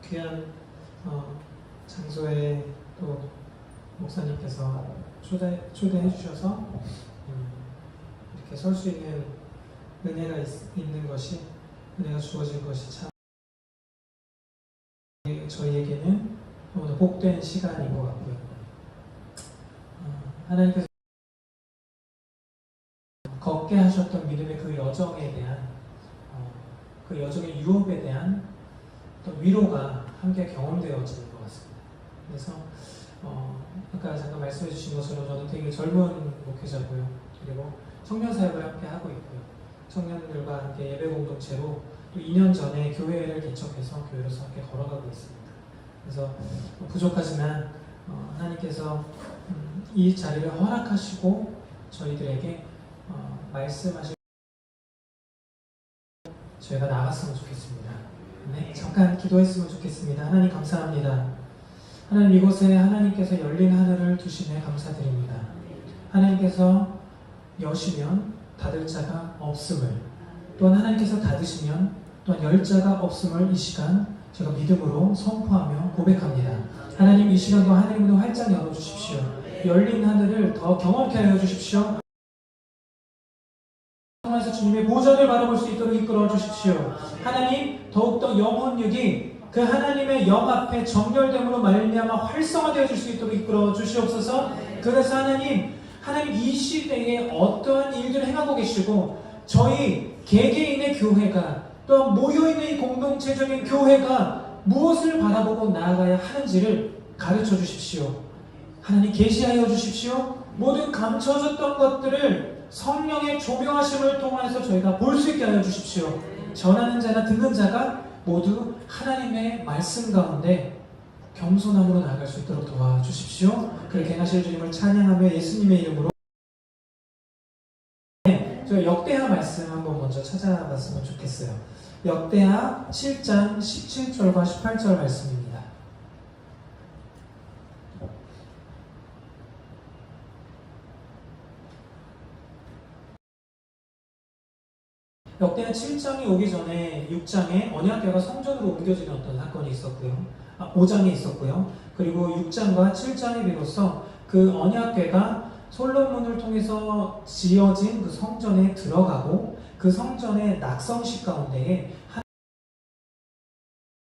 귀한 장소에 또 목사님께서 초대해 주셔서 이렇게 설 수 있는 은혜가 있는 것이, 은혜가 주어진 것이 참 저희에게는 너무나 복된 시간인 것 같고요. 하나님께서 걷게 하셨던 믿음의 그 여정에 대한 그 여정의 유업에 대한 어떤 위로가 함께 경험되어지는 것 같습니다. 그래서 아까 잠깐 말씀해 주신 것처럼 저는 되게 젊은 목회자고요. 그리고 청년 사역을 함께 하고 있고요. 청년들과 함께 예배 공동체로 또 2년 전에 교회를 개척해서 교회로서 함께 걸어가고 있습니다. 그래서 부족하지만 하나님께서 이 자리를 허락하시고 저희들에게 말씀하시고 저희가 나갔으면 좋겠습니다. 네, 잠깐 기도했으면 좋겠습니다. 하나님 감사합니다. 하나님, 이곳에 하나님께서 열린 하늘을 두심에 감사드립니다. 하나님께서 여시면 닫을 자가 없음을, 또한 하나님께서 닫으시면 또한 열 자가 없음을 이 시간 제가 믿음으로 선포하며 고백합니다. 하나님, 이 시간도 하늘의 문을 활짝 열어주십시오. 열린 하늘을 더 경험케 하여 주십시오. 통해서 주님의 보좌를 바라볼 수 있도록 이끌어 주십시오. 하나님, 더욱더 영혼육이 그 하나님의 영 앞에 정렬됨으로 말미암아 활성화되어 줄 수 있도록 이끌어 주시옵소서. 그래서 하나님 이 시대에 어떠한 일들을 행하고 계시고 저희 개개인의 교회가 또한 모여있는 이 공동체적인 교회가 무엇을 바라보고 나아가야 하는지를 가르쳐 주십시오. 하나님 계시하여 주십시오. 모든 감춰졌던 것들을 성령의 조명하심을 통해서 저희가 볼 수 있게 하여 주십시오. 전하는 자나 듣는 자가 모두 하나님의 말씀 가운데 겸손함으로 나아갈 수 있도록 도와주십시오. 그렇게 하실 주님을 찬양하며 예수님의 이름으로. 저 역대하 말씀 한번 먼저 찾아봤으면 좋겠어요. 역대하 7장 17절과 18절 말씀입니다. 역대하 7장이 오기 전에 6장에 언약궤가 성전으로 옮겨지는 어떤 사건이 있었고요. 5장에 있었고요. 그리고 6장과 7장에 비로소 그 언약궤가 솔로몬을 통해서 지어진 그 성전에 들어가고 그 성전의 낙성식 가운데에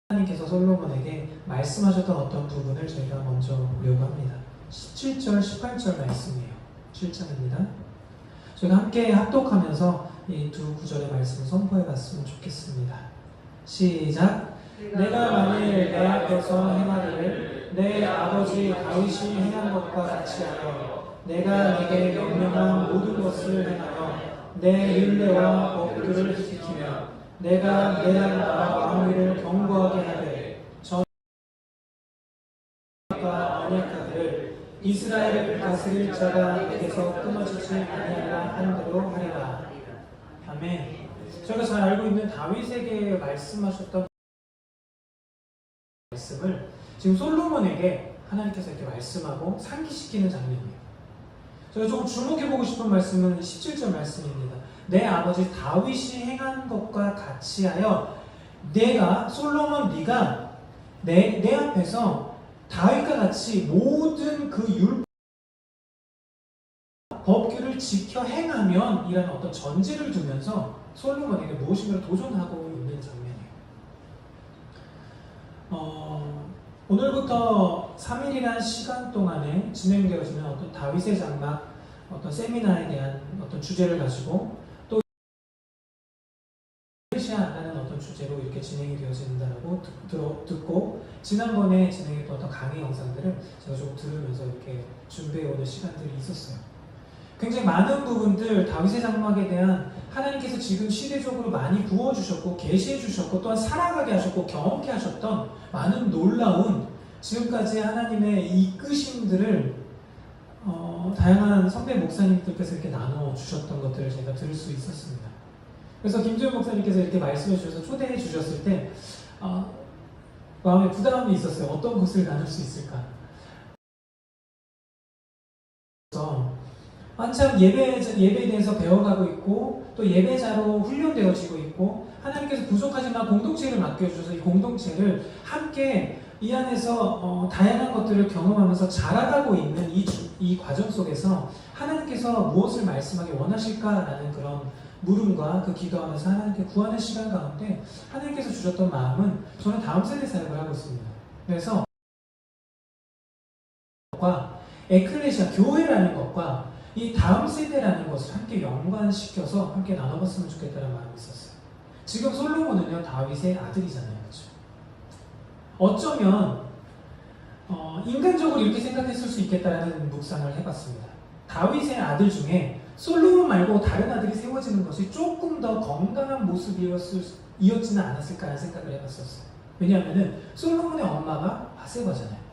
하나님께서 솔로몬에게 말씀하셨던 어떤 부분을 저희가 먼저 보려고 합니다. 17절, 18절 말씀이에요. 7장입니다. 저희가 함께 합독하면서 이 두 구절의 말씀을 선포해 봤으면 좋겠습니다. 시작! 내가 만일 내 앞에서 행하기를 내 아버지 다윗이 행한 것과 같이 하여 내가 내게 명령한 모든 것을 행하여 내 율례와 법도를 지키며 내가 내 나라 왕위를 견고하게 하되 전과 언약하기를 이스라엘을 다스릴 자가 내게서 끊어지지 아니하라 하는 대로 하리라. 아멘. 저희가 잘 알고 있는 다윗에게 말씀하셨던 말씀을 지금 솔로몬에게 하나님께서 이렇게 말씀하고 상기시키는 장면이에요. 제가 조금 주목해보고 싶은 말씀은 17절 말씀입니다. 내 아버지 다윗이 행한 것과 같이 하여 내가 솔로몬 네가 내 앞에서 다윗과 같이 모든 그 법규를 지켜 행하면 이라는 어떤 전제를 두면서 솔로몬에게 무엇인가를 도전하고 있는 장면이에요. 오늘부터 3일이라는 시간 동안에 진행되어지는 어떤 다윗의 장막, 어떤 세미나에 대한 어떤 주제를 가지고 또 시아라는 어떤 주제로 이렇게 진행이 되어진다고 듣고 지난번에 진행했던 어떤 강의 영상들을 제가 조금 들으면서 이렇게 준비해오는 시간들이 있었어요. 굉장히 많은 부분들 다윗의 장막에 대한 하나님께서 지금 시대적으로 많이 부어주셨고 계시해 주셨고 또한 살아가게 하셨고 경험케 하셨던 많은 놀라운 지금까지 하나님의 이끄심들을 다양한 선배 목사님들께서 이렇게 나눠주셨던 것들을 제가 들을 수 있었습니다. 그래서 김주현 목사님께서 이렇게 말씀해 주셔서 초대해 주셨을 때 마음에 부담이 있었어요. 어떤 것을 나눌 수 있을까? 한참 예배에 대해서 배워가고 있고 또 예배자로 훈련되어지고 있고 하나님께서 부족하지만 공동체를 맡겨주셔서 이 공동체를 함께 이 안에서 다양한 것들을 경험하면서 자라가고 있는 이 과정 속에서 하나님께서 무엇을 말씀하기 원하실까라는 그런 물음과 그 기도하면서 하나님께 구하는 시간 가운데 하나님께서 주셨던 마음은 저는 다음 세대 사역을 하고 있습니다. 그래서 에클레시아 교회라는 것과 이 다음 세대라는 것을 함께 연관시켜서 함께 나눠봤으면 좋겠다는 마음이 있었어요. 지금 솔로몬은요 다윗의 아들이잖아요, 그렇죠? 어쩌면 인간적으로 이렇게 생각했을 수 있겠다라는 묵상을 해봤습니다. 다윗의 아들 중에 솔로몬 말고 다른 아들이 세워지는 것이 조금 더 건강한 모습이었지는 않았을까라는 생각을 해봤었어요. 왜냐하면 솔로몬의 엄마가 바세바잖아요.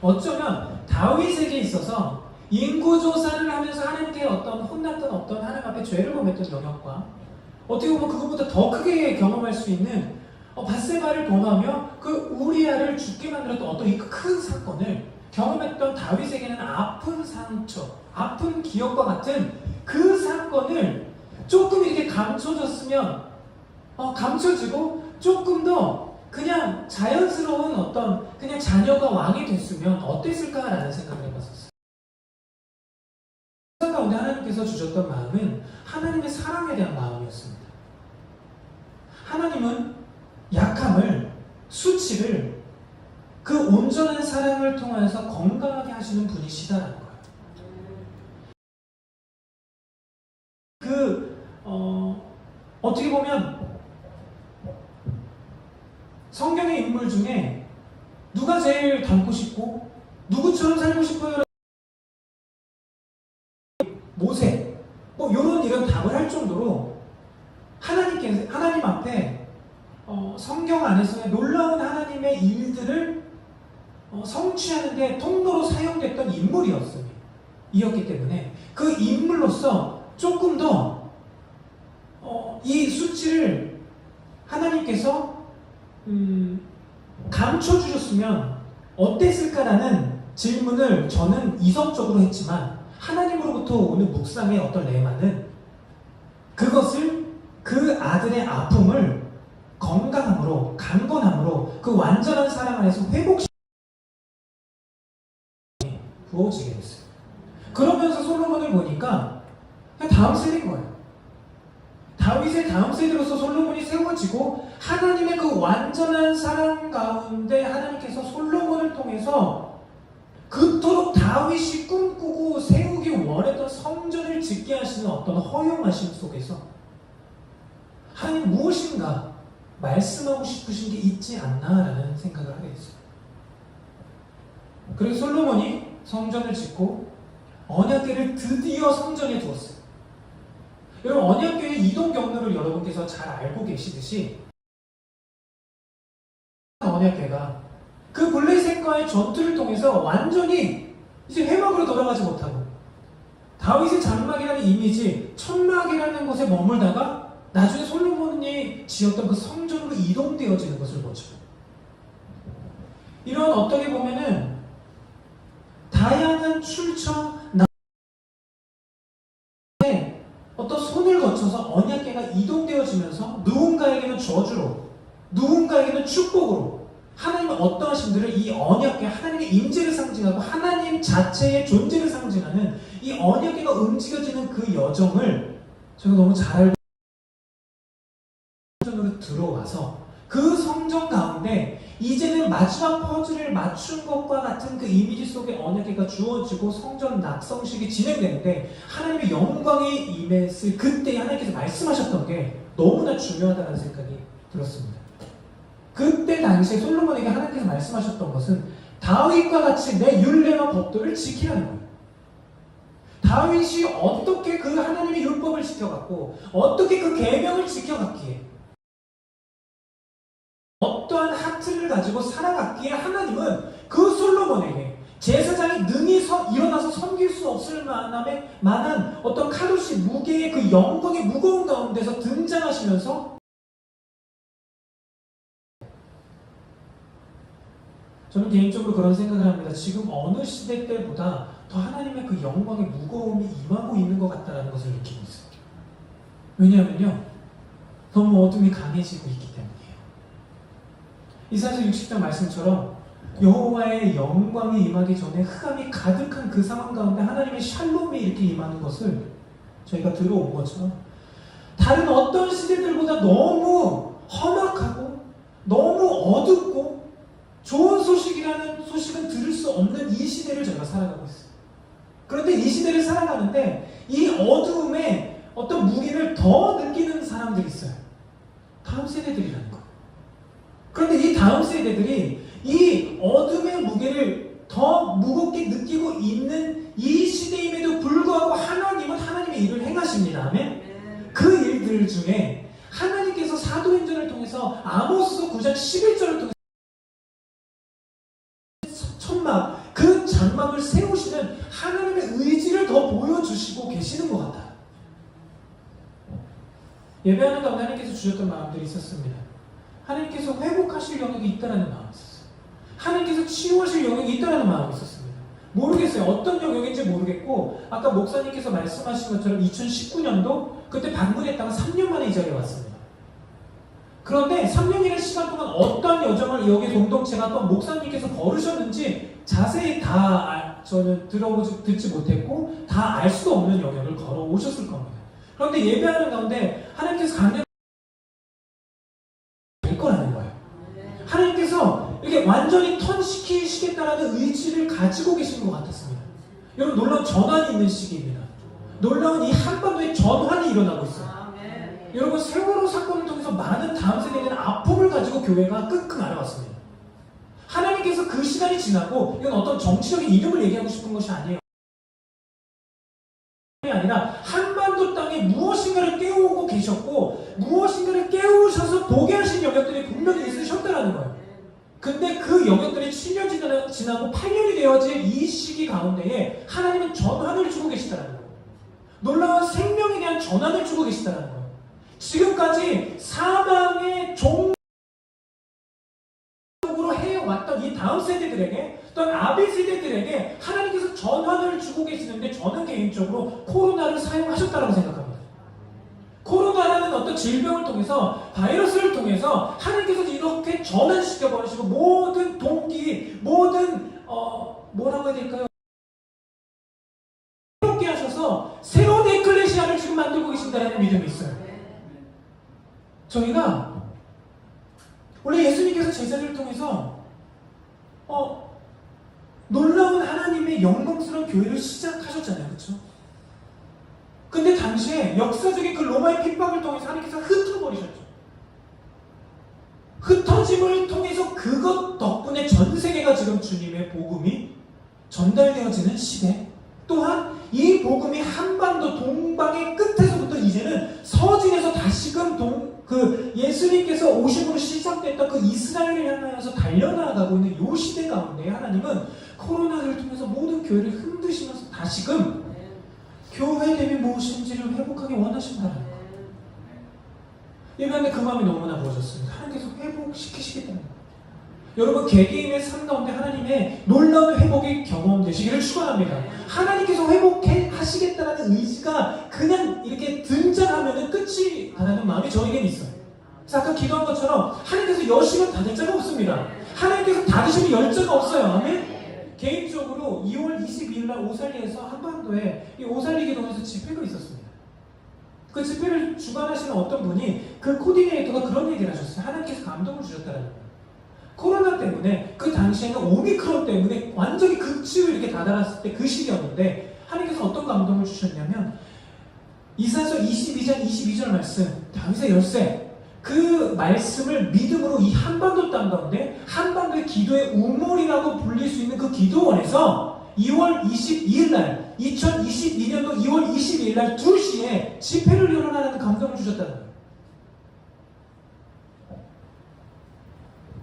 어쩌면 다윗에게 있어서 인구조사를 하면서 하나님께 혼났던 어떤 하나님 앞에 죄를 범했던 영역과 어떻게 보면 그것보다 더 크게 경험할 수 있는 바세바를 범하며 그 우리아를 죽게 만들었던 어떤 이 큰 사건을 경험했던 다윗에게는 아픈 상처, 아픈 기억과 같은 그 사건을 조금 이렇게 감춰졌으면 감춰지고 조금 더 그냥 자연스러운 그냥 자녀가 왕이 됐으면 어땠을까라는 생각을 해봤었어요. 그 가운데 하나님께서 주셨던 마음은 하나님의 사랑에 대한 마음이었습니다. 하나님은 약함을, 수치를 그 온전한 사랑을 통해서 건강하게 하시는 분이시다라는 거예요. 어떻게 보면 성경의 인물 중에 누가 제일 닮고 싶고 누구처럼 살고 싶어요? 모세 이런 답을 할 정도로 하나님 앞에 성경 안에서의 놀라운 하나님의 일들을 성취하는 데 통로로 사용됐던 인물이었기 때문에 그 인물로서 조금 더 이 수치를 하나님께서 감춰주셨으면 어땠을까라는 질문을 저는 이성적으로 했지만 하나님으로부터 오는 묵상의 어떤 레마는 그것을 그 아들의 아픔을 건강함으로, 강건함으로 그 완전한 사랑 안에서 회복시키는 부어지게 됐어요. 그러면서 솔로몬을 보니까 그냥 다음 세대인 거예요. 다윗의 다음 세대로서 솔로몬이 세워지고 하나님의 그 완전한 사랑 가운데 하나님께서 솔로몬을 통해서 그토록 다윗이 꿈꾸고 세우기 원했던 성전을 짓게 하시는 어떤 허용하심 속에서 하나님 무엇인가 말씀하고 싶으신 게 있지 않나라는 생각을 하게 됐어요. 그리고 솔로몬이 성전을 짓고 언약궤를 드디어 성전에 두었어요. 여러분 언약궤의 이동 경로를 여러분께서 잘 알고 계시듯이 언약궤가 그 블레셋과의 전투를 통해서 완전히 이제 회막으로 돌아가지 못하고 다윗의 장막이라는 이미지, 천막이라는 곳에 머물다가 나중에 솔로몬이 지었던 그 성전으로 이동되어지는 것을 보죠. 이런 어떻게 보면은 다양한 출처 어떤 손을 거쳐서 언약궤가 이동되어지면서 누군가에게는 저주로, 누군가에게는 축복으로 하나님의 어떠한 신들을 이 언약궤, 하나님의 임재를 상징하고 하나님 자체의 존재를 상징하는 이 언약궤가 움직여지는 그 여정을 제가 너무 잘 알고 성전으로 들어와서 그 성전 가운데 이제는 마지막 퍼즐을 맞춘 것과 같은 그 이미지 속에 언약궤가 주어지고 성전 낙성식이 진행되는데 하나님의 영광이 임했을 그때 하나님께서 말씀하셨던 게 너무나 중요하다는 생각이 들었습니다. 그때 당시에 솔로몬에게 하나님께서 말씀하셨던 것은 다윗과 같이 내 율례와 법도를 지키라는 거예요. 다윗이 어떻게 그 하나님의 율법을 지켜갔고 어떻게 그 계명을 지켜갔기에 어떠한 하트를 가지고 살아갔기에 하나님은 그 솔로몬에게 제사장이 능히 일어나서 섬길 수 없을 만한 어떤 카도시 무게의 그 영광의 무거운 가운데서 등장하시면서 저는 개인적으로 그런 생각을 합니다. 지금 어느 시대 때보다 더 하나님의 그 영광의 무거움이 임하고 있는 것 같다는 것을 느끼고 있어요. 왜냐하면요, 너무 어둠이 강해지고 있기 때문이에요. 이사야서 60장 말씀처럼 여호와의 영광이 임하기 전에 흑암이 가득한 그 상황 가운데 하나님의 샬롬이 이렇게 임하는 것을 저희가 들어온 것처럼 다른 어떤 시대들보다 너무 험악하고 너무 어둡고 좋은 소식이라는 소식은 들을 수 없는 이 시대를 저희가 살아가고 있어요. 그런데 이 시대를 살아가는데 이 어두움에 어떤 무게를 더 느끼는 사람들이 있어요. 다음 세대들이라는 거. 그런데 이 다음 세대들이 이 어둠의 무게를 더 무겁게 느끼고 있는 이 시대임에도 불구하고 하나님은 하나님의 일을 행하십니다. 아멘? 그 일들 중에 하나님께서 사도행전을 통해서 아모스 9장 11절을 통해서 천막, 그 장막을 세우시는 하나님의 의지를 더 보여주시고 계시는 것 같아요. 예배하는 가운데 하나님께서 주셨던 마음들이 있었습니다. 하나님께서 회복하실 영역이 있다는 마음이 있었어요. 하나님께서 치유하실 영역이 있다는 마음이 있었습니다. 모르겠어요. 어떤 영역인지 모르겠고 아까 목사님께서 말씀하신 것처럼 2019년도 그때 방문했다가 3년 만에 이 자리에 왔습니다. 그런데 3년이라는 시간 동안 어떤 여정을 여기 공동체가 또 목사님께서 걸으셨는지 자세히 다 저는 듣지 못했고 다 알 수 없는 영역을 걸어오셨을 겁니다. 그런데 예배하는 가운데 하나님께서 강력 될 거라는 거예요. 하나님께서 이렇게 완전히 턴시키시겠다라는 의지를 가지고 계시는 것 같았습니다. 여러분 놀라운 전환이 있는 시기입니다. 놀라운 이 한반도에 전환이 일어나고 있어요. 여러분 세월호 사건을 통해서 많은 다음 세대들은 아픔을 가지고 교회가 끙끙 앓아왔습니다. 하나님께서 그 시간이 지나고 이건 어떤 정치적인 이름을 얘기하고 싶은 것이 아니에요. 아니라 한반도 땅에 무엇인가를 깨우고 계셨고 무엇인가를 깨우셔서 보게 하신 영역들이 분명히 있으셨다는 거예요. 근데 그 영역들이 7년 지나고 8년이 되어질 이 시기 가운데에 하나님은 전환을 주고 계시다는 거예요. 놀라운 생명에 대한 전환을 주고 계시다는 거예요. 지금까지 사망의 종으로 해왔던 이 다음 세대들에게 또는 아비 세대들에게 하나님께서 전환을 주고 계시는데 저는 개인적으로 코로나를 사용하셨다고 생각합니다. 코로나라는 어떤 질병을 통해서 바이러스를 통해서 하나님께서 이렇게 전환시켜버리시고 모든 동기 모든 뭐라고 해야 될까요? 새롭게 하셔서 새로운 에클레시아를 지금 만들고 계신다는 믿음이 있어요. 저희가 원래 예수님께서 제자들을 통해서 놀라운 하나님의 영광스러운 교회를 시작하셨잖아요. 그렇죠? 근데 당시에 역사적인 그 로마의 핍박을 통해서 하나님께서 흩어버리셨죠. 흩어짐을 통해서 그것 덕분에 전 세계가 지금 주님의 복음이 전달되어지는 시대, 또한 이 복음이 한반도 동방의 끝에서부터 이제는 서진에서 다시금 예수님께서 오심으로 시작됐던 그 이스라엘을 향하여서 달려나가고 있는 이 시대 가운데 하나님은 코로나를 통해서 모든 교회를 흔드시면서 다시금 교회됨이 무엇인지를 회복하기 원하신다는 거예요. 예배하는데 그 마음이 너무나 부어졌습니다. 하나님께서 회복시키시겠다는 거예요. 여러분 개개인의 삶 가운데 하나님의 놀라운 회복이 경험되시기를 축원합니다. 하나님께서 회복하시겠다는 의지가 그냥 이렇게 등장하면 끝이 안 하는 마음이 저에게는 있어요. 그래서 아까 기도한 것처럼 하나님께서 여시면 닫을 자가 없습니다. 하나님께서 닫으시면 열자가 없어요. 아멘? 개인적으로 2월 22일 날 오살리에서 한반도에 이 오살리 기동에서 집회가 있었습니다. 그 집회를 주관하시는 어떤 분이 그 코디네이터가 그런 얘기를 하셨어요. 하나님께서 감동을 주셨다는 거예요. 코로나 때문에 그 당시에는 오미크론 때문에 완전히 극치를 이렇게 다다랐을 때 그 시기였는데 하나님께서 어떤 감동을 주셨냐면 이사야서 22장 22절 말씀 다윗의 열쇠 그 말씀을 믿음으로 이 한반도 땅 가운데 한반도의 기도의 우물이라고 불릴 수 있는 그 기도원에서 2월 22일 날 2022년도 2월 22일 날 2시에 집회를 열어라는 감동을 주셨다는 거예요.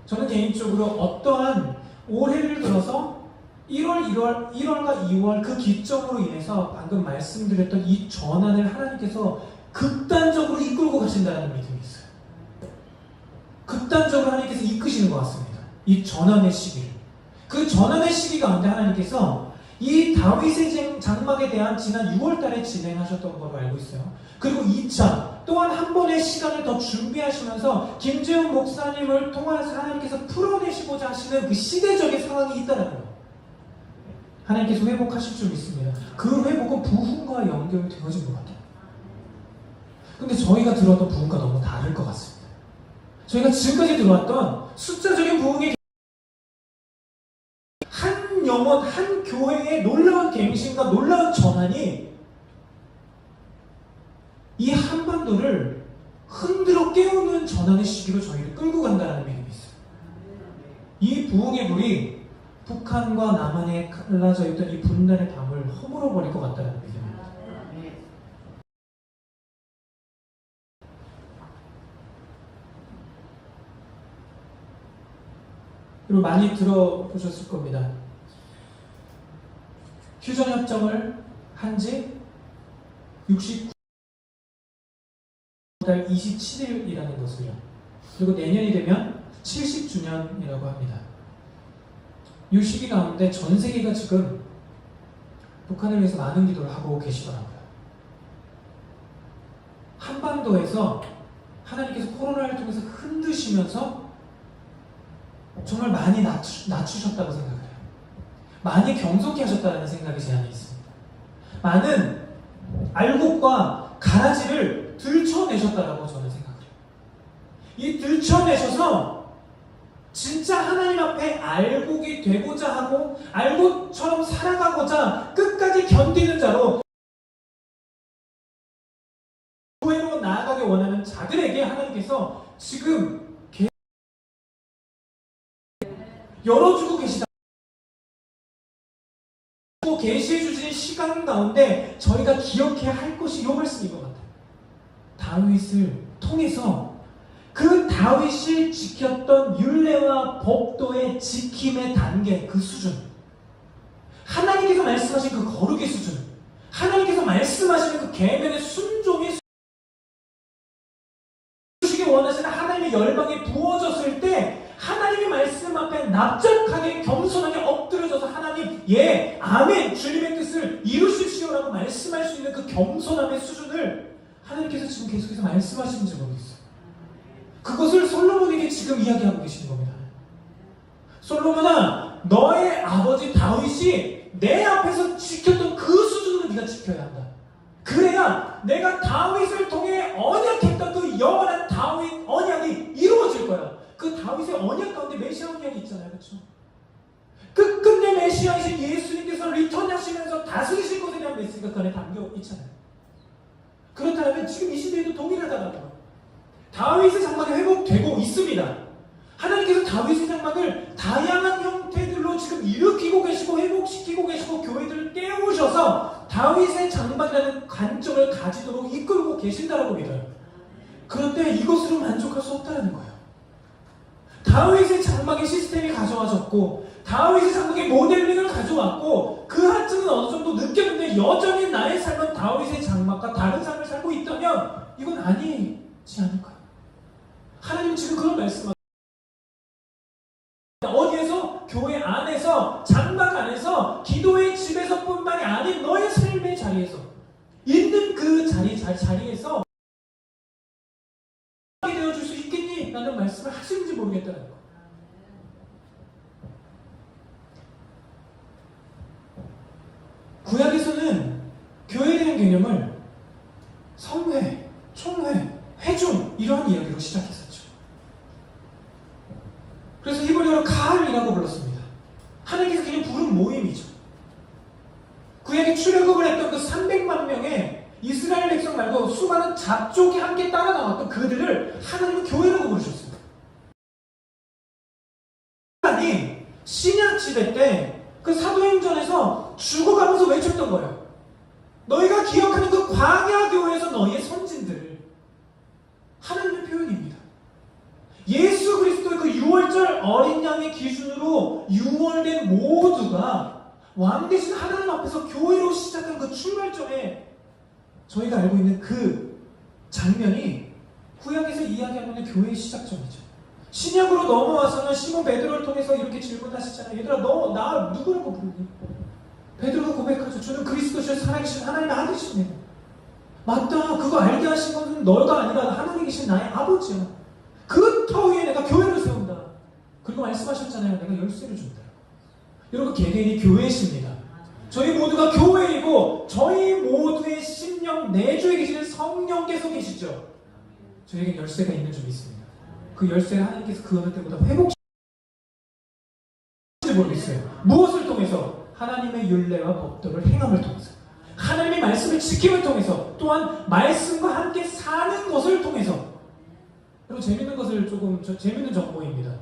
저는 개인적으로 어떠한 올해를 들어서 1월과 2월 그 기점으로 인해서 방금 말씀드렸던 이 전환을 하나님께서 극단적으로 이끌고 가신다는 믿음이 있어요. 극단적으로 하나님께서 이끄시는 것 같습니다. 이 전환의 시기를. 그 전환의 시기 가운데 하나님께서 이 다윗의 장막에 대한 지난 6월 달에 진행하셨던 걸로 알고 있어요. 그리고 2차, 또한 한 번의 시간을 더 준비하시면서 김재훈 목사님을 통해서 하나님께서 풀어내시고자 하시는 그 시대적인 상황이 있다는 거예요. 하나님께서 회복하실 줄 믿습니다. 그 회복은 부흥과 연결되어진 것 같아요. 근데 저희가 들었던 부흥과 너무 다를 것 같습니다. 저희가 지금까지 들어왔던 숫자적인 부흥의 한 영혼, 한 교회의 놀라운 갱신과 놀라운 전환이 이 한반도를 흔들어 깨우는 전환의 시기로 저희를 끌고 간다는 믿음이 있어요. 이 부흥의 불이 북한과 남한에 갈라져 있던 이 분단의 담을 허물어 버릴 것 같다는 믿음입니다. 그리고 많이 들어보셨을 겁니다. 휴전협정을 한 지 69달 27일이라는 것을요. 그리고 내년이 되면 70주년이라고 합니다. 이 시기 가운데 전 세계가 지금 북한을 위해서 많은 기도를 하고 계시더라고요. 한반도에서 하나님께서 코로나를 통해서 흔드시면서 정말 많이 낮추셨다고 생각을 해요. 많이 경솔케 하셨다는 생각이 제 안에 있습니다. 많은 알곡과 가라지를 들춰내셨다라고 저는 생각을 해요. 이 들춰내셔서 진짜 하나님 앞에 알곡이 되고자 하고 알곡처럼 살아가고자 끝까지 견디는 자로 교회로 나아가기 원하는 자들에게 하나님께서 지금 열어주고 계시다. 계시해 주신 시간 가운데 저희가 기억해야 할 것이 이 말씀인 것 같아요. 다윗을 통해서 그 다윗이 지켰던 율례와 법도의 지킴의 단계, 그 수준, 하나님께서 말씀하신 그 거룩의 수준, 하나님께서 말씀하시는 그 계명의 순종의 주시기 원하시는 하나님의 열방이 부어졌을 때 하나님의 말씀 앞에 납작하게 겸손하게 엎드려져서 하나님, 예, 아멘, 주님의 뜻을 이루십시오라고 말씀할 수 있는 그 겸손함의 수준을 하나님께서 지금 계속해서 말씀하시는지 모르겠어요. 그것을 솔로몬에게 지금 이야기하고 계시는 겁니다. 솔로몬아, 너의 아버지 다윗이 내 앞에서 지켰던 그 수준으로 네가 지켜야 한다. 그래야 내가 다윗을 통해 언약했던 그 영원한 다윗 언약이 이루어질 거야. 그 다윗의 언약 가운데 메시아 언약이 있잖아요. 그렇죠? 끝끝내 메시아이신 예수님께서 리턴하시면서 다스리실 것에 대한 메시지가 그 안에 담겨 있잖아요. 그렇다면 지금 이 시대에도 동일하다고요. 다윗의 장막이 회복되고 있습니다. 하나님께서 다윗의 장막을 다양한 형태들로 지금 일으키고 계시고 회복시키고 계시고 교회들을 깨우셔서 다윗의 장막이라는 관점을 가지도록 이끌고 계신다라고 믿어요. 그런데 이것으로 만족할 수 없다는 거예요. 다윗의 장막의 시스템이 가져와졌고 다윗의 장막의 모델링을 가져왔고 그 한층은 어느 정도 느꼈는데 여전히 나의 삶은 다윗의 장막과 다른 삶을 살고 있다면 이건 아니지 않을까요? 하나님은 지금 그런 말씀을 어디에서? 교회 안에서, 장막 안에서, 기도의 집에서뿐만이 아닌 너의 삶의 자리에서 있는 그 자리에서 되어줄 수 있겠니? 라는 말씀을 하시는지 모르겠다는 거. 구약에서는 교회에 대한 개념을 성회, 총회, 회중 이러한 이야기로 시작했었죠. 그래서 히브리어로 가할이라고 불렀습니다. 하나님께서 그냥 부른 모임이죠. 구약에 출애굽을 했던 그 300만 명의 이스라엘 백성 말고 수많은 잡족이 함께 따라 나왔던 그들을 하나님은 교회라고 부르셨어요. 아니 신약 시대 때 그 사도행전에서 죽어가면서 외쳤던 거예요. 너희가 기억하는 그 광야 교회에서 너희의 선진들을, 하나님의 표현입니다. 예수 그리스도의 그 유월절 어린 양의 기준으로 유월된 모두가 왕 대신 하나님 앞에서 교회로 시작한 그 출발점에 저희가 알고 있는 그 장면이 구약에서 이야기하고 있는 교회의 시작점이죠. 신약으로 넘어와서는 시몬 베드로를 통해서 이렇게 질문하시잖아요. 얘들아, 너 나 누구라고 부르니? 베드로가 고백하죠. 주는 그리스도시여 살아계신 하나님의 아들이십니다. 맞다. 그거 알게 하신 것은 너가 아니라 하나님 계신 나의 아버지야. 그 터 위에 내가 교회를 세운다. 그리고 말씀하셨잖아요. 내가 열쇠를 준다. 여러분, 개개인이 교회십니다. 저희 모두가 교회이고 저희 모두의 심령 내주에 계시는 성령께서 계시죠. 저에게 열쇠가 있는 줄 믿습니다. 그 열쇠를 하나님께서 그 어느 때보다 회복시키지 모르겠어요. 무엇을 통해서? 하나님의 율례와 법도를 행함을 통해서, 하나님의 말씀을 지킴을 통해서, 또한 말씀과 함께 사는 것을 통해서. 그리고 재밌는 정보입니다.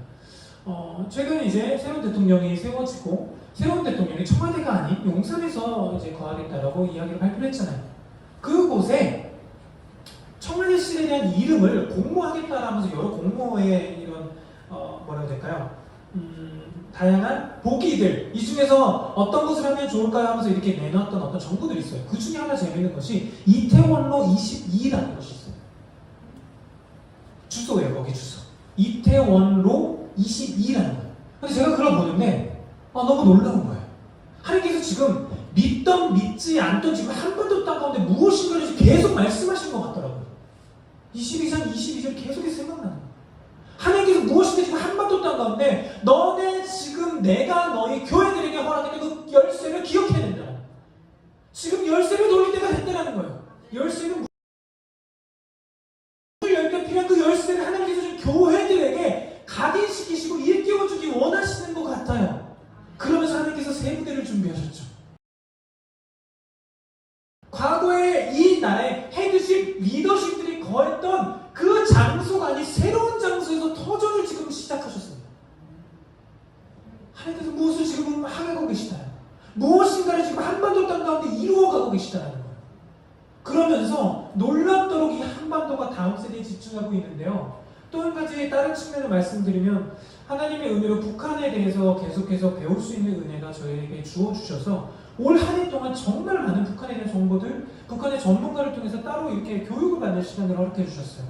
최근 이제 새로운 대통령이 세워지고, 새로운 대통령이 청와대가 아닌 용산에서 이제 거하겠다라고 이야기를 발표했잖아요. 그곳에 청와대실에 대한 이름을 공모하겠다라면서 여러 공모의 이런 뭐라고 해야 될까요? 다양한 보기들, 이 중에서 어떤 것을 하면 좋을까요? 하면서 이렇게 내놨던 어떤 정보들이 있어요. 그 중에 하나 재밌는 것이 이태원로 22라는 것이 있어요. 주소예요, 거기 주소. 이태원로 22라는 거예요. 근데 제가 그걸 보는데 너무 놀라운 거예요. 하나님께서 지금 믿던 믿지 않던 지금 한 번도 땅 가운데 무엇인가를 계속 말씀하신 것 같더라고요. 22장 22절 계속해서 생각나는 거예요. 하나님께서 무엇인지 지금 한 번도 땅 가운데 너네 지금 내가 너희 교회들에게 허락했던 그 열쇠를 기억해야 된다. 지금 열쇠를 돌릴 때가 됐다는 거예요. 열쇠는 문을 열 때 필요한 그 열쇠를 하나님께서 지금 교회들에게 각인시키시고 일깨워주기 원하시는 것 같아요. 그러면서 하나님께서 세 부대를 준비하셨죠. 과거에 이 나라의 헤드십, 리더십들이 거했던 그 장소가 아닌 새로운 장소에서 터전을 지금 시작하셨습니다. 하나님께서 무엇을 지금 하고 계시나요? 무엇인가를 지금 한반도 땅 가운데 이루어가고 계시다는 거예요. 그러면서 놀랍도록 이 한반도가 다음 세대에 집중하고 있는데요. 또 한 가지 다른 측면을 말씀드리면, 하나님의 은혜로 북한에 대해서 계속해서 배울 수 있는 은혜가 저에게 주어주셔서 올 한 해 동안 정말 많은 북한에 대한 정보들, 북한의 전문가를 통해서 따로 이렇게 교육을 받는 시간을 허락해 주셨어요.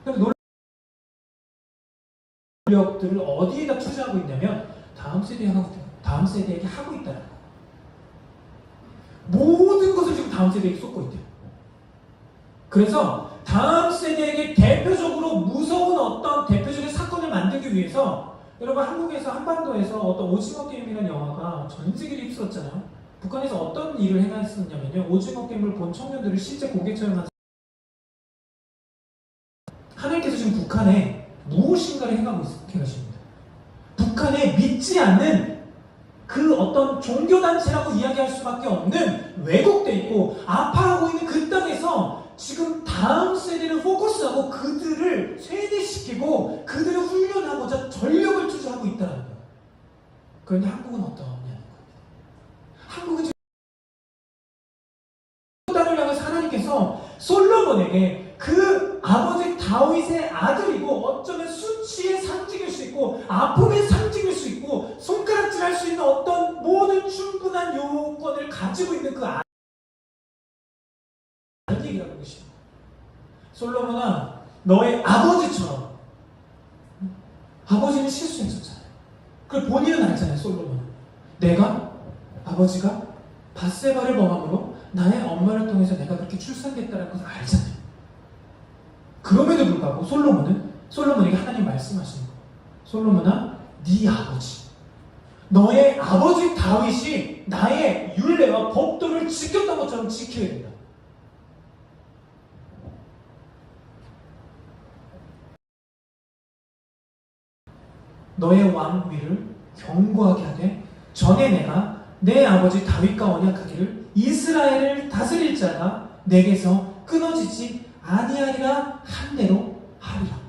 그런데 노력들을 어디에다 투자하고 있냐면 다음 세대에게 하고 있다는 거예요. 모든 것을 지금 다음 세대에게 쏟고 있대요. 그래서 다음 세대에게 대표적으로 무서운 어떤 대표적인 사건을 만들기 위해서, 여러분, 한국에서 한반도에서 어떤 오징어 게임이라는 영화가 전 세계를 휩쓸었잖아요. 북한에서 어떤 일을 행했었냐면요, 오징어 게임을 본 청년들을 실제 고개 촬영한 하나님께서 지금 북한에 무엇인가를 행하고 계십니다. 북한에 믿지 않는 그 어떤 종교단체라고 이야기할 수밖에 없는 왜곡되어 있고 아파하고 있는 그 땅에서 지금 다음 세대를 포커스하고 그들을 세대시키고 그들을 훈련하고자 전력을 투자하고 있다는 거예요. 그런데 한국은 어떠냐는 겁니다. 한국은 지금 땅을 향해서 하나님께서 솔로몬에게 그 아버지 다윗의 아들이고 아니면 수치의 상징일 수 있고 아픔의 상징일 수 있고 손가락질할 수 있는 어떤 모든 충분한 요건을 가지고 있는 그 아들 얘기라는 것이죠. 솔로몬아, 너의 아버지처럼. 아버지는 실수했었잖아요. 그걸 본인은 알잖아요. 솔로몬은 아버지가 밧세바를 범함으로 나의 엄마를 통해서 내가 그렇게 출산됐다는 것을 알잖아요. 그럼에도 불구하고 솔로몬에게 하나님 말씀하시는 거예요. 솔로몬아, 네 아버지, 너의 아버지 다윗이 나의 율례와 법도를 지켰던 것처럼 지켜야 된다. 너의 왕위를 견고하게 하되 전에 내가 내 아버지 다윗과 언약하기를 이스라엘을 다스릴 자가 내게서 끊어지지 아니하리라 한 대로 하리라.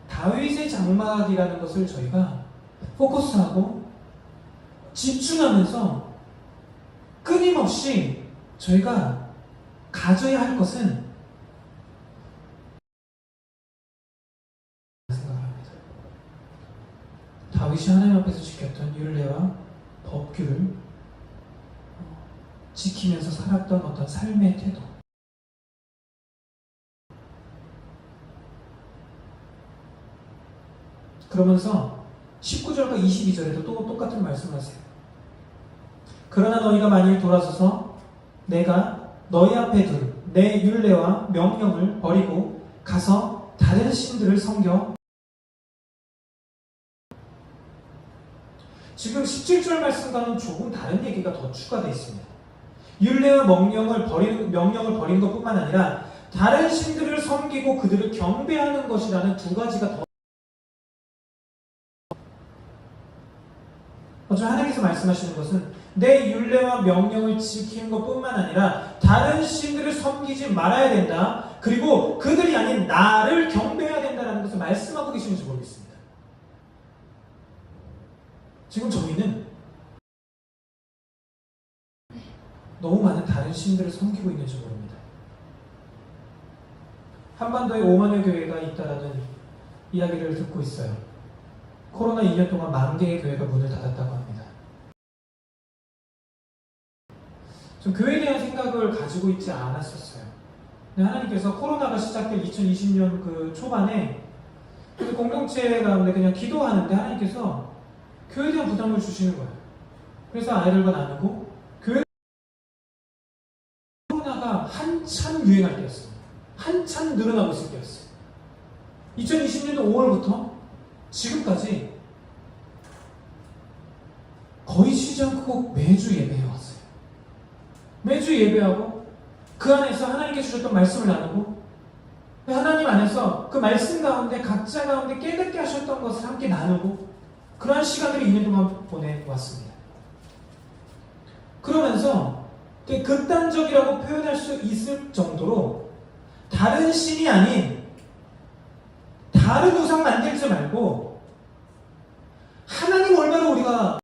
다윗의 장막이라는 것을 저희가 포커스하고 집중하면서 끊임없이 저희가 가져야 할 것은 생각합니다. 다윗이 하나님 앞에서 지켰던 율례와 법규를 지키면서 살았던 어떤 삶의 태도, 그러면서 19절과 22절에도 또 똑같은 말씀을 하세요. 그러나 너희가 만일 돌아서서 내가 너희 앞에 둔 내 율례와 명령을 버리고 가서 다른 신들을 섬겨. 지금 17절 말씀과는 조금 다른 얘기가 더 추가되어 있습니다. 율례와 명령을 버리는 것뿐만 아니라 다른 신들을 섬기고 그들을 경배하는 것이라는 두 가지가 더. 먼저 하나님께서 말씀하시는 것은 내 율례와 명령을 지키는 것뿐만 아니라 다른 신들을 섬기지 말아야 된다. 그리고 그들이 아닌 나를 경배해야 된다는 것을 말씀하고 계시는지 모르겠습니다. 지금 저희는 너무 많은 다른 신들을 섬기고 있는지 모릅니다. 한반도에 5만여 교회가 있다라는 이야기를 듣고 있어요. 코로나 2년 동안 10,000개의 교회가 문을 닫았다고 합니다. 좀 교회에 대한 생각을 가지고 있지 않았었어요. 근데 하나님께서 코로나가 시작된 2020년 그 초반에 그 공동체 가운데 그냥 기도하는데 하나님께서 교회에 대한 부담을 주시는 거예요. 그래서 아이들과 나누고 교회 코로나가 한참 유행할 때였어요. 한참 늘어나고 있을 때였어요. 2020년도 5월부터 지금까지 거의 쉬지 않고 매주 예배해 왔어요. 매주 예배하고 그 안에서 하나님께 주셨던 말씀을 나누고 하나님 안에서 그 말씀 가운데 각자 가운데 깨닫게 하셨던 것을 함께 나누고 그러한 시간들을 2년 동안 보내왔습니다. 그러면서 극단적이라고 표현할 수 있을 정도로 다른 신이 아닌 다른 우상 만들지 말고 하나님 얼마나 우리가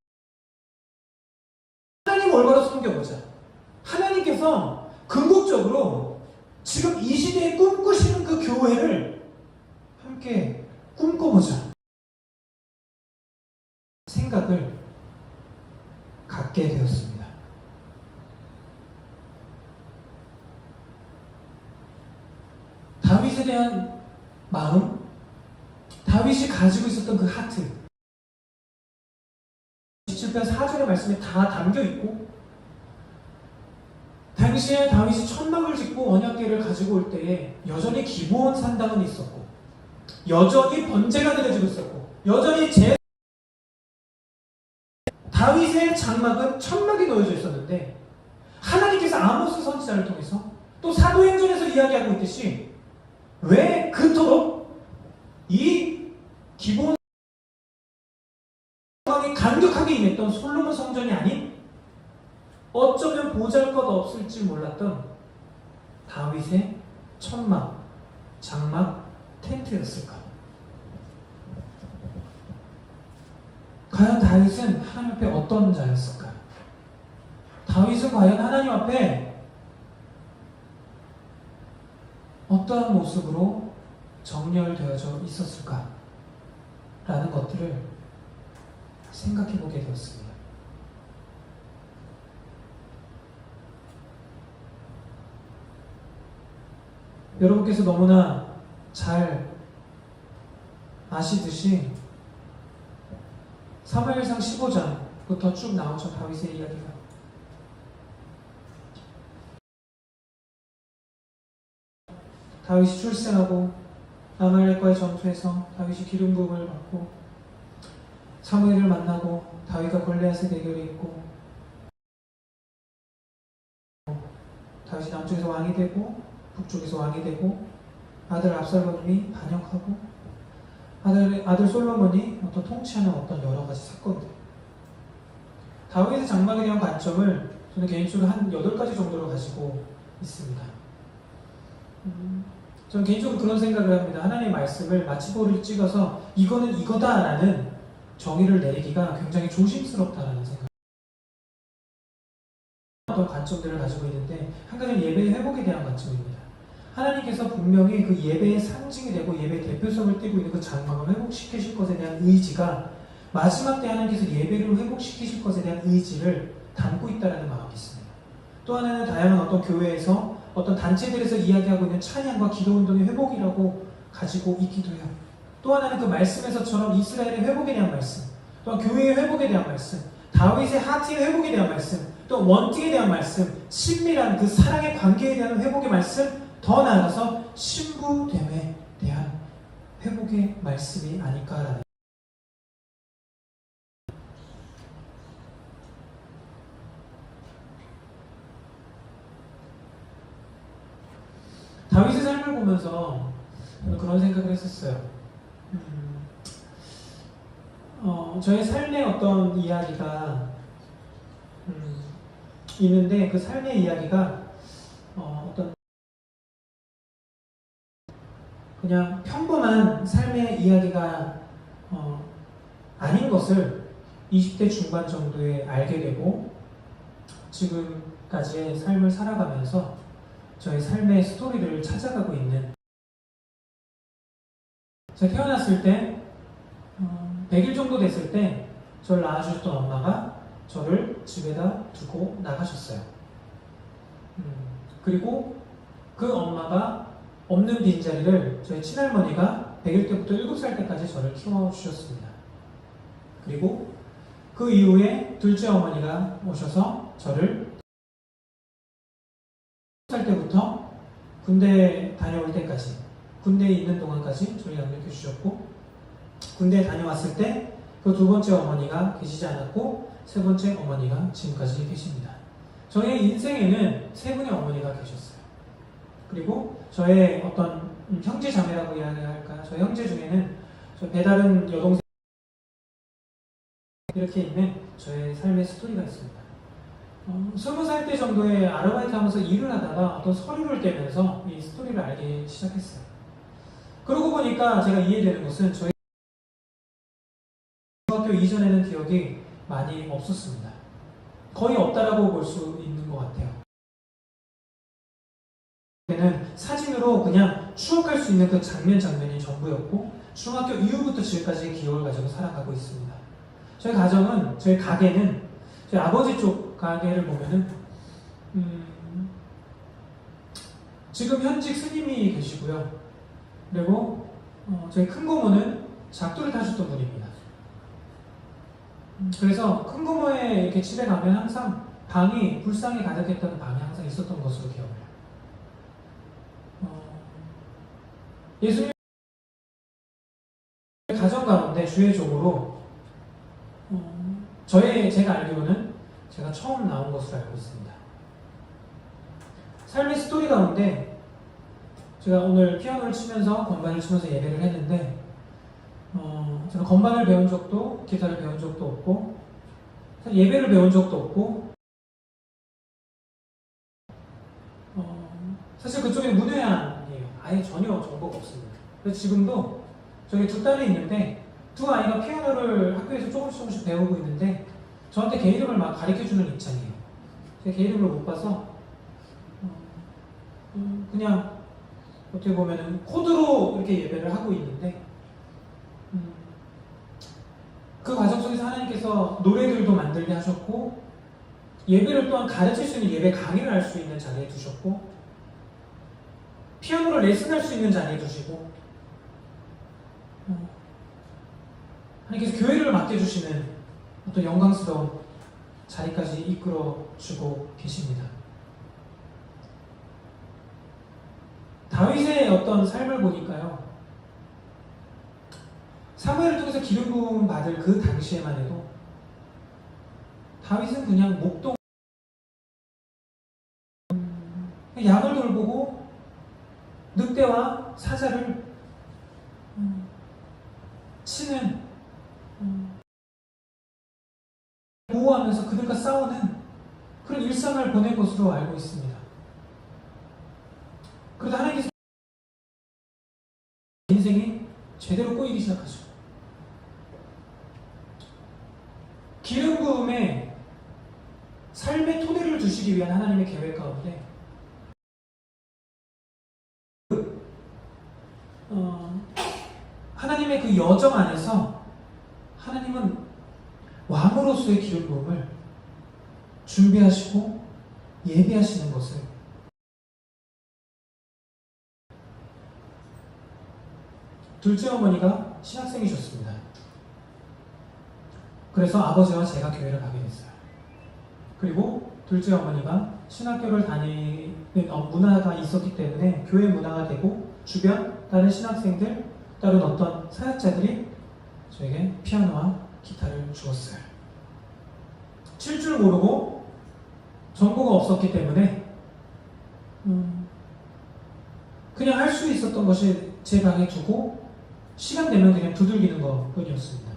하나님 얼마나 섬겨보자. 하나님께서 궁극적으로 지금 이 시대에 꿈꾸시는 그 교회를 함께 꿈꿔보자 생각을 갖게 되었습니다. 다윗에 대한 마음, 다윗이 가지고 있었던 그 하트, 17편 4절의 말씀에 다 담겨있고 당시에 다윗이 천막을 짓고 언약궤를 가지고 올 때에 여전히 기브온 산당은 있었고 여전히 번제가 드려지고 있었고 여전히 다윗의 장막은 천막이 놓여져 있었는데 하나님께서 아모스 선지자를 통해서 또 사도행전에서 이야기하고 있듯이 왜 그토록 이 기브온 상황이 강력하게 임했던 솔로몬 성전이 아닌 어쩌면 보잘것없을지 몰랐던 다윗의 천막, 장막, 텐트였을까? 과연 다윗은 하나님 앞에 어떤 자였을까? 다윗은 과연 하나님 앞에 어떠한 모습으로 정렬되어져 있었을까? 라는 것들을 생각해 보게 되었습니다. 여러분께서 너무나 잘 아시듯이 사무엘상 15장부터 쭉 나오죠. 다윗의 이야기가. 다윗이 출생하고 아말렉과의 전투에서 다윗이 기름 부음을 받고 사무엘을 만나고 다윗과 골리앗의 대결이 있고 다윗이 남쪽에서 왕이 되고 북쪽에서 왕이 되고 아들 압살롬이 반역하고 아들 솔로몬이 어떤 통치하는 어떤 여러 가지 사건들. 다윗의 장막에 대한 관점을 저는 개인적으로 한 8가지 정도로 가지고 있습니다. 저는 개인적으로 그런 생각을 합니다. 하나님의 말씀을 마치볼을 찍어서 이거는 이거다라는 정의를 내리기가 굉장히 조심스럽다라는 생각. 어떤 관점들을 가지고 있는데 한 가지는 예배의 회복에 대한 관점입니다. 하나님께서 분명히 그 예배의 상징이 되고 예배의 대표성을 띠고 있는 그 장막을 회복시키실 것에 대한 의지가 마지막 때 하나님께서 예배를 회복시키실 것에 대한 의지를 담고 있다는 마음이 있습니다. 또 하나는 다양한 어떤 교회에서 어떤 단체들에서 이야기하고 있는 찬양과 기도운동의 회복이라고 가지고 있기도 해요. 또 하나는 그 말씀에서처럼 이스라엘의 회복에 대한 말씀, 또한 교회의 회복에 대한 말씀, 다윗의 하트의 회복에 대한 말씀, 또 원팅에 대한 말씀, 친밀한 그 사랑의 관계에 대한 회복의 말씀, 더 나아가서 신부됨에 대한 회복의 말씀이 아닐까라는. 다윗의 삶을 보면서 그런 생각을 했었어요. 저의 삶의 어떤 이야기가 있는데, 그 삶의 이야기가 어떤 그냥 평범한 삶의 이야기가 아닌 것을 20대 중반 정도에 알게 되고, 지금까지의 삶을 살아가면서 저의 삶의 스토리를 찾아가고 있는, 제가 태어났을 때 100일 정도 됐을 때 저를 낳아주셨던 엄마가 저를 집에다 두고 나가셨어요. 그리고 그 엄마가 없는 빈자리를 저희 친할머니가 100일 때부터 7살 때까지 저를 키워주셨습니다. 그리고 그 이후에 둘째 어머니가 오셔서 저를 7살 때부터 군대 다녀올 때까지, 군대에 있는 동안까지 저를 양육해 주셨고, 군대에 다녀왔을 때 그 두 번째 어머니가 계시지 않았고, 세 번째 어머니가 지금까지 계십니다. 저의 인생에는 세 분의 어머니가 계셨어요. 그리고 저의 어떤 형제 자매라고 이야기할까, 저의 형제 중에는 저 배다른 여동생, 이렇게 있는 저의 삶의 스토리가 있습니다. 20살 때 정도에 아르바이트 하면서 일을 하다가 어떤 서류를 떼면서 이 스토리를 알기 시작했어요. 그러고 보니까 제가 이해되는 것은 저희 중학교 이전에는 기억이 많이 없었습니다. 거의 없다라고 볼 수 있는 것 같아요. 그때는 사진으로 그냥 추억할 수 있는 그 장면이 전부였고, 중학교 이후부터 지금까지의 기억을 가지고 살아가고 있습니다. 저희 가정은, 저희 가게는, 저희 아버지 쪽 가게를 보면은 지금 현직 스님이 계시고요. 그리고 저희 큰 고모는 작두를 타셨던 분입니다. 그래서 큰 고모의 이렇게 집에 가면 항상 방이, 불상이 가득했던 방이 항상 있었던 것으로 기억을 해요. 예수님 가정 가운데 주회적으로 제가 알기로는 제가 처음 나온 것으로 알고 있습니다. 삶의 스토리 가운데 제가 오늘 피아노를 치면서, 건반을 치면서 예배를 했는데, 제가 건반을 배운 적도, 기타를 배운 적도 없고, 예배를 배운 적도 없고, 사실 그쪽에 문외한이에요. 아예 전혀 정보가 없습니다. 그래서 지금도 저희 두 딸이 있는데, 두 아이가 피아노를 학교에서 조금씩 배우고 있는데, 저한테 개 이름을 막 가르쳐주는 입장이에요. 제가 개 이름을 못 봐서 그냥 어떻게 보면은 코드로 이렇게 예배를 하고 있는데, 그 과정 속에서 하나님께서 노래들도 만들게 하셨고, 예배를 또한 가르칠 수 있는 예배 강의를 할 수 있는 자리에 두셨고, 피아노를 레슨할 수 있는 자리에 두시고, 하나님께서 교회를 맡겨주시는 어떤 영광스러운 자리까지 이끌어주고 계십니다. 다윗의 어떤 삶을 보니까요, 사무엘을 통해서 기름 부음 받을 그 당시에만 해도 다윗은 그냥 목동 양을 돌보고 늑대와 사자를 치는, 보호하면서 그들과 싸우는 그런 일상을 보낸 것으로 알고 있습니다. 그러다 하나님께서 인생이 제대로 꼬이기 시작하죠. 기름 부음에 삶의 토대를 두시기 위한 하나님의 계획 가운데 하나님의 그 여정 안에서 하나님은 왕으로서의 기름 부음을 준비하시고 예비하시는 것을, 둘째 어머니가 신학생이셨습니다. 그래서 아버지와 제가 교회를 가게 됐어요. 그리고 둘째 어머니가 신학교를 다니는 문화가 있었기 때문에 교회 문화가 되고 주변 다른 신학생들, 다른 어떤 사역자들이 저에게 피아노와 기타를 주었어요. 칠 줄 모르고 정보가 없었기 때문에 그냥 할 수 있었던 것이 제 방에 두고 시간 되면 그냥 두들기는 것 뿐이었습니다.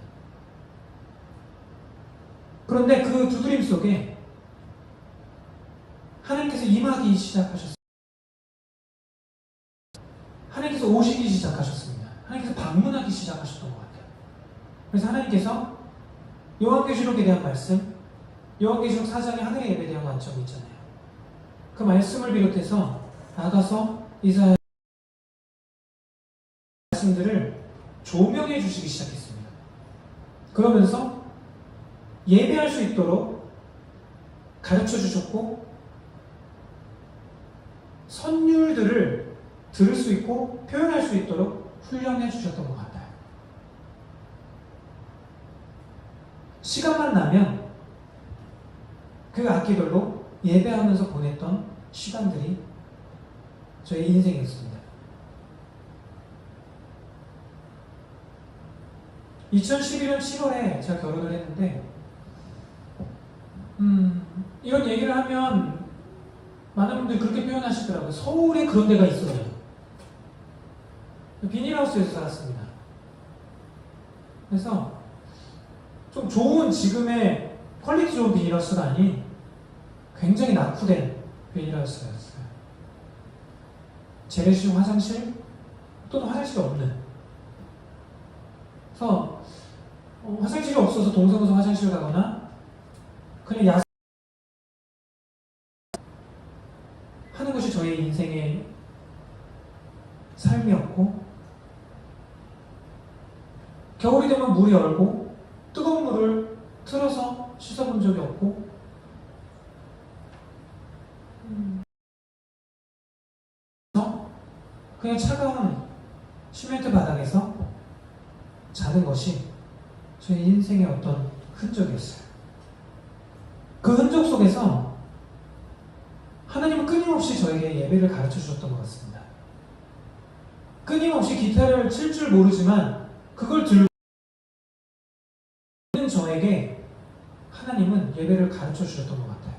그런데 그 두드림 속에 하나님께서 임하기 시작하셨습니다. 하나님께서 오시기 시작하셨습니다. 하나님께서 방문하기 시작하셨던 것 같아요. 그래서 하나님께서 요한계시록에 대한 말씀, 요한계시록 4장의 하늘의 예배에 대한 관점이 있잖아요. 그 말씀을 비롯해서 나가서 이사야 말씀들을 조명해 주시기 시작했습니다. 그러면서 예배할 수 있도록 가르쳐 주셨고 선율들을 들을 수 있고 표현할 수 있도록 훈련해 주셨던 것 같아요. 시간만 나면 그 악기들로 예배하면서 보냈던 시간들이 저의 인생이었습니다. 2011년 7월에 제가 결혼을 했는데 이런 얘기를 하면 많은 분들이 그렇게 표현하시더라고요. 서울에 그런 데가 있어요. 비닐하우스에서 살았습니다. 그래서 좀 좋은 지금의 퀄리티 좋은 비닐하우스가 아닌 굉장히 낙후된 비닐하우스였어요. 재래식 화장실 또는 화장실이 없는. 그래서 화장실이 없어서 동성에서 화장실 가거나 그냥 하는 것이 저의 인생의 삶이었고 겨울이 되면 물이 얼고 뜨거운 물을 틀어서 씻어본 적이 없고 그냥 차가운 시멘트 바닥에서 자는 것이 저의 인생의 어떤 흔적이었어요. 그 흔적 속에서 하나님은 끊임없이 저에게 예배를 가르쳐 주셨던 것 같습니다. 끊임없이 기타를 칠 줄 모르지만 그걸 들고 있는 저에게 하나님은 예배를 가르쳐 주셨던 것 같아요.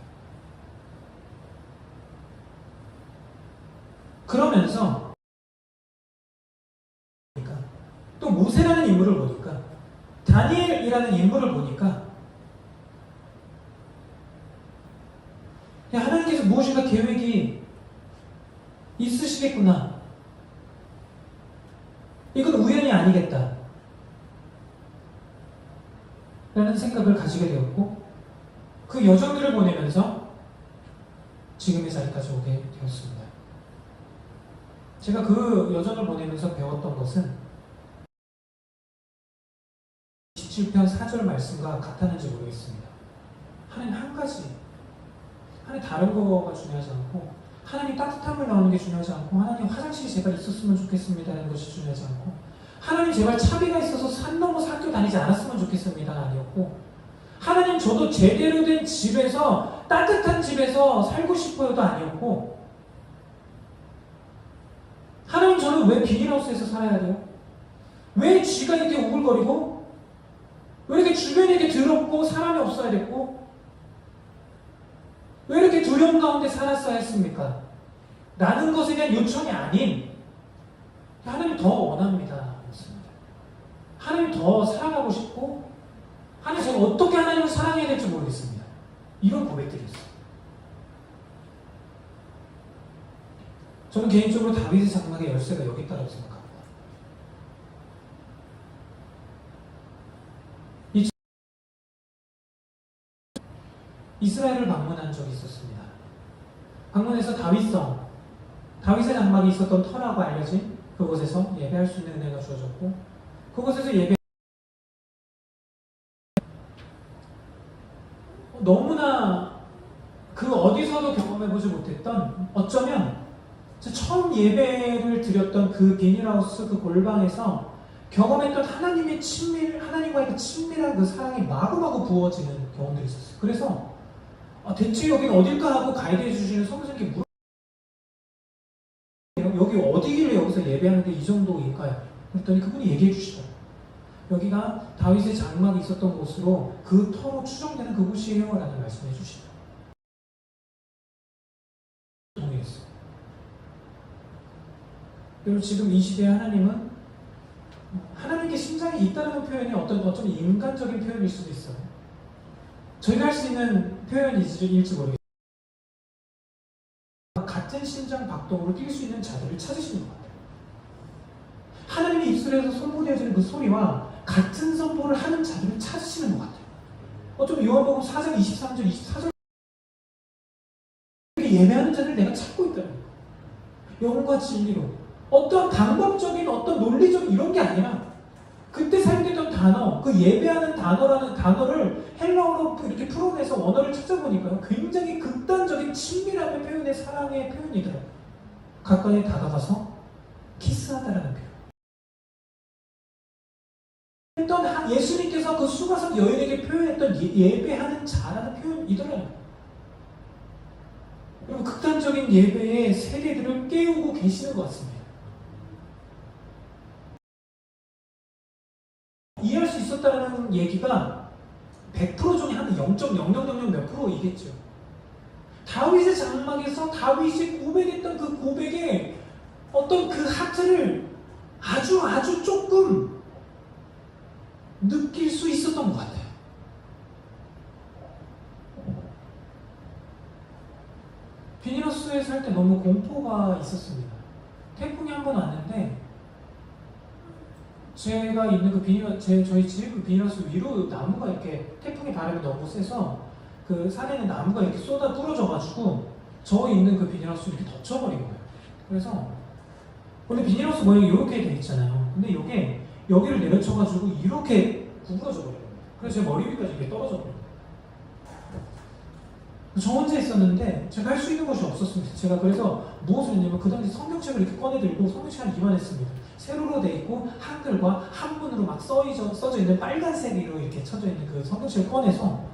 그러면서 또 모세라는 인물을 보니까 다니엘이라는 인물을 보니까 하나님께서 무엇인가 계획이 있으시겠구나. 이건 우연이 아니겠다. 라는 생각을 가지게 되었고 그 여정들을 보내면서 지금의 자리까지 오게 되었습니다. 제가 그 여정을 보내면서 배웠던 것은 27편 4절 말씀과 같았는지 모르겠습니다. 하나님 한 가지, 하나님 다른 거가 중요하지 않고 하나님 따뜻한 물 나오는 게 중요하지 않고 하나님 화장실이 제발 있었으면 좋겠습니다 하는 것이 중요하지 않고 하나님 제발 차비가 있어서 산 넘어서 학교 다니지 않았으면 좋겠습니다가 아니었고 하나님 저도 제대로 된 집에서 따뜻한 집에서 살고 싶어요도 아니었고 하나님 저는 왜 비닐하우스에서 살아야 돼요? 왜 쥐가 이렇게 우글거리고 왜 이렇게 주변에 이렇게 더럽고 사람이 없어야 됐고 왜 이렇게 두려움 가운데 살았어야 했습니까? 라는 것에 대한 요청이 아닌 하나님 더 원합니다. 하나님 더 사랑하고 싶고 하나님 제가 어떻게 하나님을 사랑해야 될지 모르겠습니다. 이런 고백들이었어요. 저는 개인적으로 다윗의 장막의 열쇠가 여기 있다고 생각합니다. 이스라엘을 방문한 적이 있었습니다. 방문해서 다윗의 장막이 있었던 터라고 알려진 그곳에서 예배할 수 있는 은혜가 주어졌고 그곳에서 너무나 그 어디서도 경험해보지 못했던 어쩌면 처음 예배를 드렸던 그 비닐하우스 그 골방에서 경험했던 하나님의 하나님과의 그 친밀한 그 사랑이 마구마구 부어지는 경험들이 있었어요. 그래서 대체 여기는 어딜까 하고 가이드해 주시는 성교사님께 물어요. 여기 어디길래 여기서 예배하는데 이 정도일까요? 그랬더니 그분이 얘기해 주시더라고요. 여기가 다윗의 장막이 있었던 곳으로 그 터로 추정되는 그곳이에요 라는 말씀해 주시더라고요. 동의했어요. 그리고 지금 이 시대의 하나님은 하나님께 심장이 있다는 표현이 어떤 인간적인 표현일 수도 있어요. 저희가 할 수 있는 표현일지 모르겠어요. 같은 심장 박동으로 뛸 수 있는 자들을 찾으시는 것 같아요. 하나님의 입술에서 선포되어지는 그 소리와 같은 선포를 하는 자들을 찾으시는 것 같아요. 어쩌면 요한복음 4장 23절 24절 예배하는 자를 내가 찾고 있다는 거예요. 영과 진리로 어떤 방법적인 어떤 논리적 이런 게 아니라 그때 사용됐던 단어, 그 예배하는 단어라는 단어를 헬라어로 이렇게 풀어내서 원어를 찾아보니까 굉장히 극단적인 친밀함의 표현의 사랑의 표현이더라고요. 가까이 다가가서 키스하다라는 표현. 예수님께서 그 수가성 여인에게 표현했던 예배하는 자라는 표현이더라고요. 그리고 극단적인 예배의 세계들을 깨우고 계시는 것 같습니다. 이해할 수 있었다는 얘기가 100% 중에 한 0.0000 몇 프로이겠죠. 다윗의 장막에서 다윗이 고백했던 그 고백에 어떤 그 하트를 아주 조금 느낄 수 있었던 것 같아요. 비닐하우스에 살 때 너무 공포가 있었습니다. 태풍이 한 번 왔는데 제가 있는 그 저희 집 비닐하우스 위로 나무가 이렇게 태풍의 바람이 너무 세서 그 산에는 나무가 이렇게 쏟아 부러져가지고 저 있는 그 비닐하우스를 이렇게 덮쳐버린 거예요. 그래서 원래 비닐하우스 모양이 이렇게 돼 있잖아요. 근데 이게 여기를 내려쳐가지고 이렇게 구부러져 버려요. 그래서 제 머리 위까지 이렇게 떨어져 버려요. 저 혼자 있었는데 제가 할 수 있는 것이 없었습니다. 제가 그래서 무엇을 했냐면 그 당시 성경책을 이렇게 꺼내들고 성경책을 이만했습니다. 세로로 돼 있고 한글과 한문으로 막 써져 있는 빨간색으로 이렇게 쳐져 있는 그 성경책을 꺼내서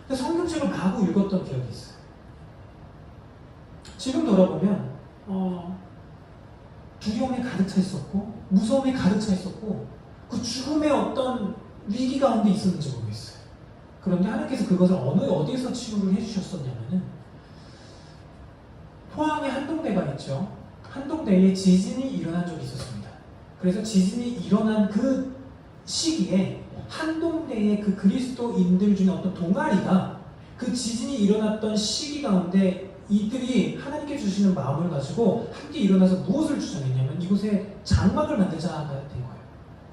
성경책을 마구 읽었던 기억이 있어요. 지금 돌아보면 두려움에 가득 차 있었고 무서움에 가득 차 있었고 그 죽음의 어떤 위기 가운데 있었는지 모르겠어요. 그런데 하나님께서 그것을 어디에서 치유를 해주셨었냐면은 포항에 한동대가 있죠. 한동대에 지진이 일어난 적이 있었습니다. 그래서 지진이 일어난 그 시기에 한동대의 그 그리스도인들 중에 어떤 동아리가 그 지진이 일어났던 시기 가운데 이들이 하나님께 주시는 마음을 가지고 함께 일어나서 무엇을 주장했냐면 이곳에 장막을 만들자가 된 거예요.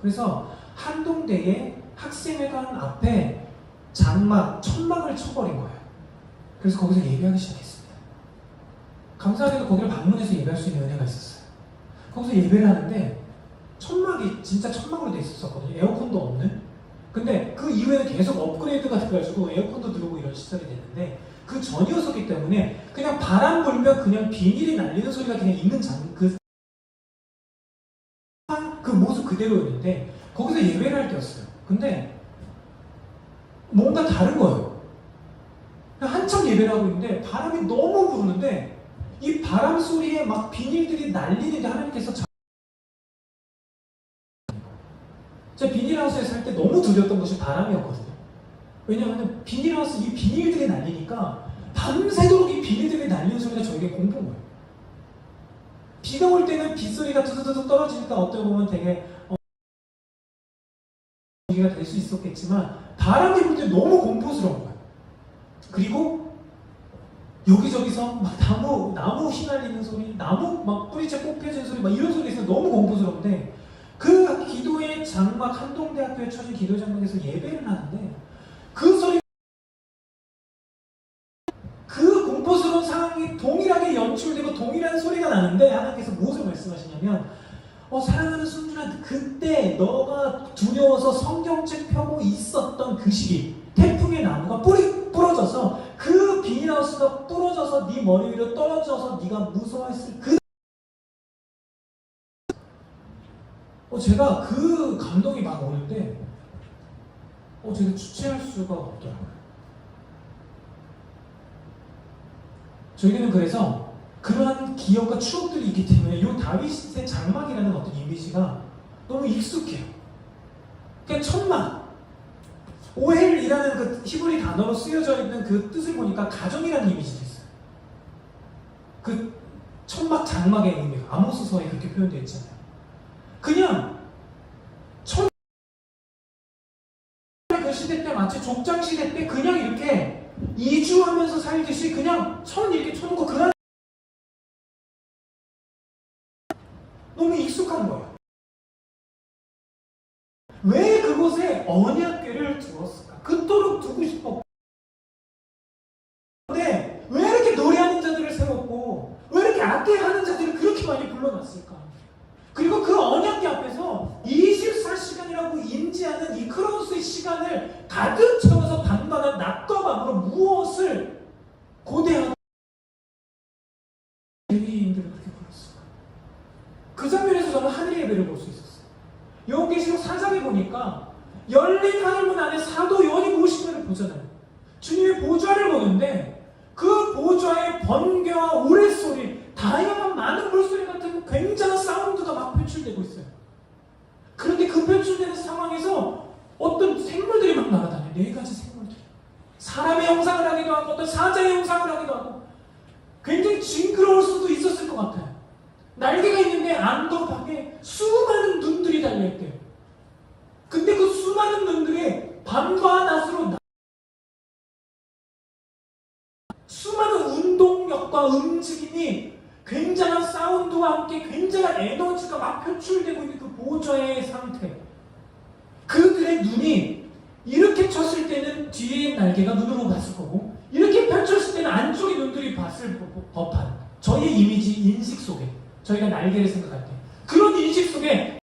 그래서 한동대의 학생회관 앞에 장막, 천막을 쳐버린 거예요. 그래서 거기서 예배하기 시작했습니다. 감사하게도 거기를 방문해서 예배할 수 있는 은혜가 있었어요. 거기서 예배를 하는데 천막이 진짜 천막으로 돼 있었거든요. 에어컨도 없는. 근데 그 이후에는 계속 업그레이드가 돼가지고 에어컨도 들어오고 이런 시설이 됐는데 그 전이었었기 때문에 그냥 바람 불면 그냥 비닐이 날리는 소리가 그냥 있는 그 모습 그대로였는데 거기서 예배를 할 때였어요. 근데 뭔가 다른 거예요. 한참 예배를 하고 있는데 바람이 너무 부르는데 이 바람 소리에 막 비닐들이 날리는데 하나님께서 제가 비닐하우스에 살 때 너무 두려웠던 것이 바람이었거든요. 왜냐하면 비닐하우스 이 비닐들이 날리니까 밤새도록 이 비닐들이 날리는 소리가 저에게 공포인 거예요. 비가 올 때는 빗소리가 두두두둑 떨어지니까 어떻게 보면 되게 가 될 수 있었겠지만 바람이 불 때 너무 공포스러운 거예요. 그리고 여기저기서 막 나무 휘날리는 소리, 나무 막 뿌리채 뽑혀지는 소리, 막 이런 소리가 있어서 너무 공포스러운데 그 기도의 장막 한동대학교에 쳐진 기도 장막에서 예배를 하는데 그 소리, 그 공포스러운 상황이 동일하게 연출되고 동일한 소리가 나는데 하나님께서 무엇을 말씀하시냐면 사랑하는 순준아, 그때 너가 두려워서 성경책 펴고 있었던 그 시기 태풍의 나무가 부러져서 그 비닐하우스가 부러져서 네 머리 위로 떨어져서 네가 무서워했을 그 제가 그 감동이 막 오는데 제가 주체할 수가 없더라고요. 저희는 그래서 그러한 기억과 추억들이 있기 때문에 이 다윗의 장막이라는 어떤 이미지가 너무 익숙해요. 그냥 천막, 오헬이라는 그 히브리 단어로 쓰여져 있는 그 뜻을 보니까 가정이라는 이미지도 있어요. 그 천막 장막의 의미가 아모스서에 그렇게 표현되어 있잖아요. 그냥 그 시대 때 마치 족장 시대 때 그냥 이렇게 이주하면서 살듯이 그냥 이렇게 쳐놓고 그런 너무 익숙한 거예요. 왜 그곳에 언약궤를 두었을까? 그토록 두고 싶었고, 근데 왜 이렇게 노래하는 자들을 세웠고 왜 이렇게 악기하는 자들을 그렇게 많이 불러놨을까? 그리고 그 언약궤 앞에서 24시간이라고 인지하는 이 크로노스의 시간을 가득 채워서 밤마다 낮과 밤으로 무엇을 고대하고 레위인들을 그렇게 불렀을까? 그 장면에서 저는 하늘의 예배를 볼 수 있었어요. 요한계시록 4장에 보니까 열린 하늘문 안에 사도 요한이 모시면을 보잖아요. 주님의 보좌를 보는데 그 보좌의 번개와 우레소리, 다양한 많은 물소리 같은 굉장한 사운드가 막 표출되고 있어요. 그런데 그 표출되는 상황에서 어떤 생물들이 막 날아다녀요. 4가지 생물들이. 사람의 형상을 하기도 하고 어떤 사자의 형상을 하기도 하고 굉장히 징그러울 수도 있었을 것 같아요. 날개가 있는데 안과 밖에 수많은 눈들이 달려있대요. 근데 그 수많은 눈들이 밤과 낮으로 수많은 운동력과 움직임이 굉장한 사운드와 함께 굉장한 에너지가 막 표출되고 있는 그 보좌의 상태. 그들의 눈이 이렇게 쳤을 때는 뒤에 날개가 눈으로 봤을 거고 이렇게 펼쳤을 때는 안쪽의 눈들이 봤을 법한 저희의 이미지, 인식 속에 저희가 날개를 생각할 때 그런 인식 속에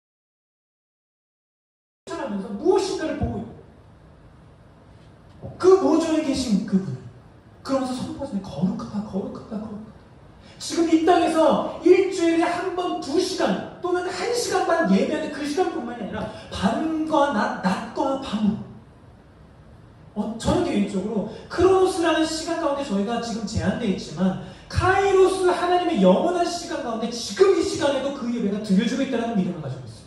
하면서 무엇인가를 보고 있고 그 보좌에 계신 그분 그러면서 선포하시는 거룩하다 거룩하다 거룩하다. 지금 이 땅에서 일주일에 한 번 2시간 또는 1시간 반 예배하는 그 시간뿐만이 아니라 밤과 낮과 밤으로 저는 개인적으로 크로노스라는 시간 가운데 저희가 지금 제한되어 있지만 카이로스 하나님의 영원한 시간 가운데 지금 이 시간에도 그 예배가 드려지고 있다는 믿음을 가지고 있어요.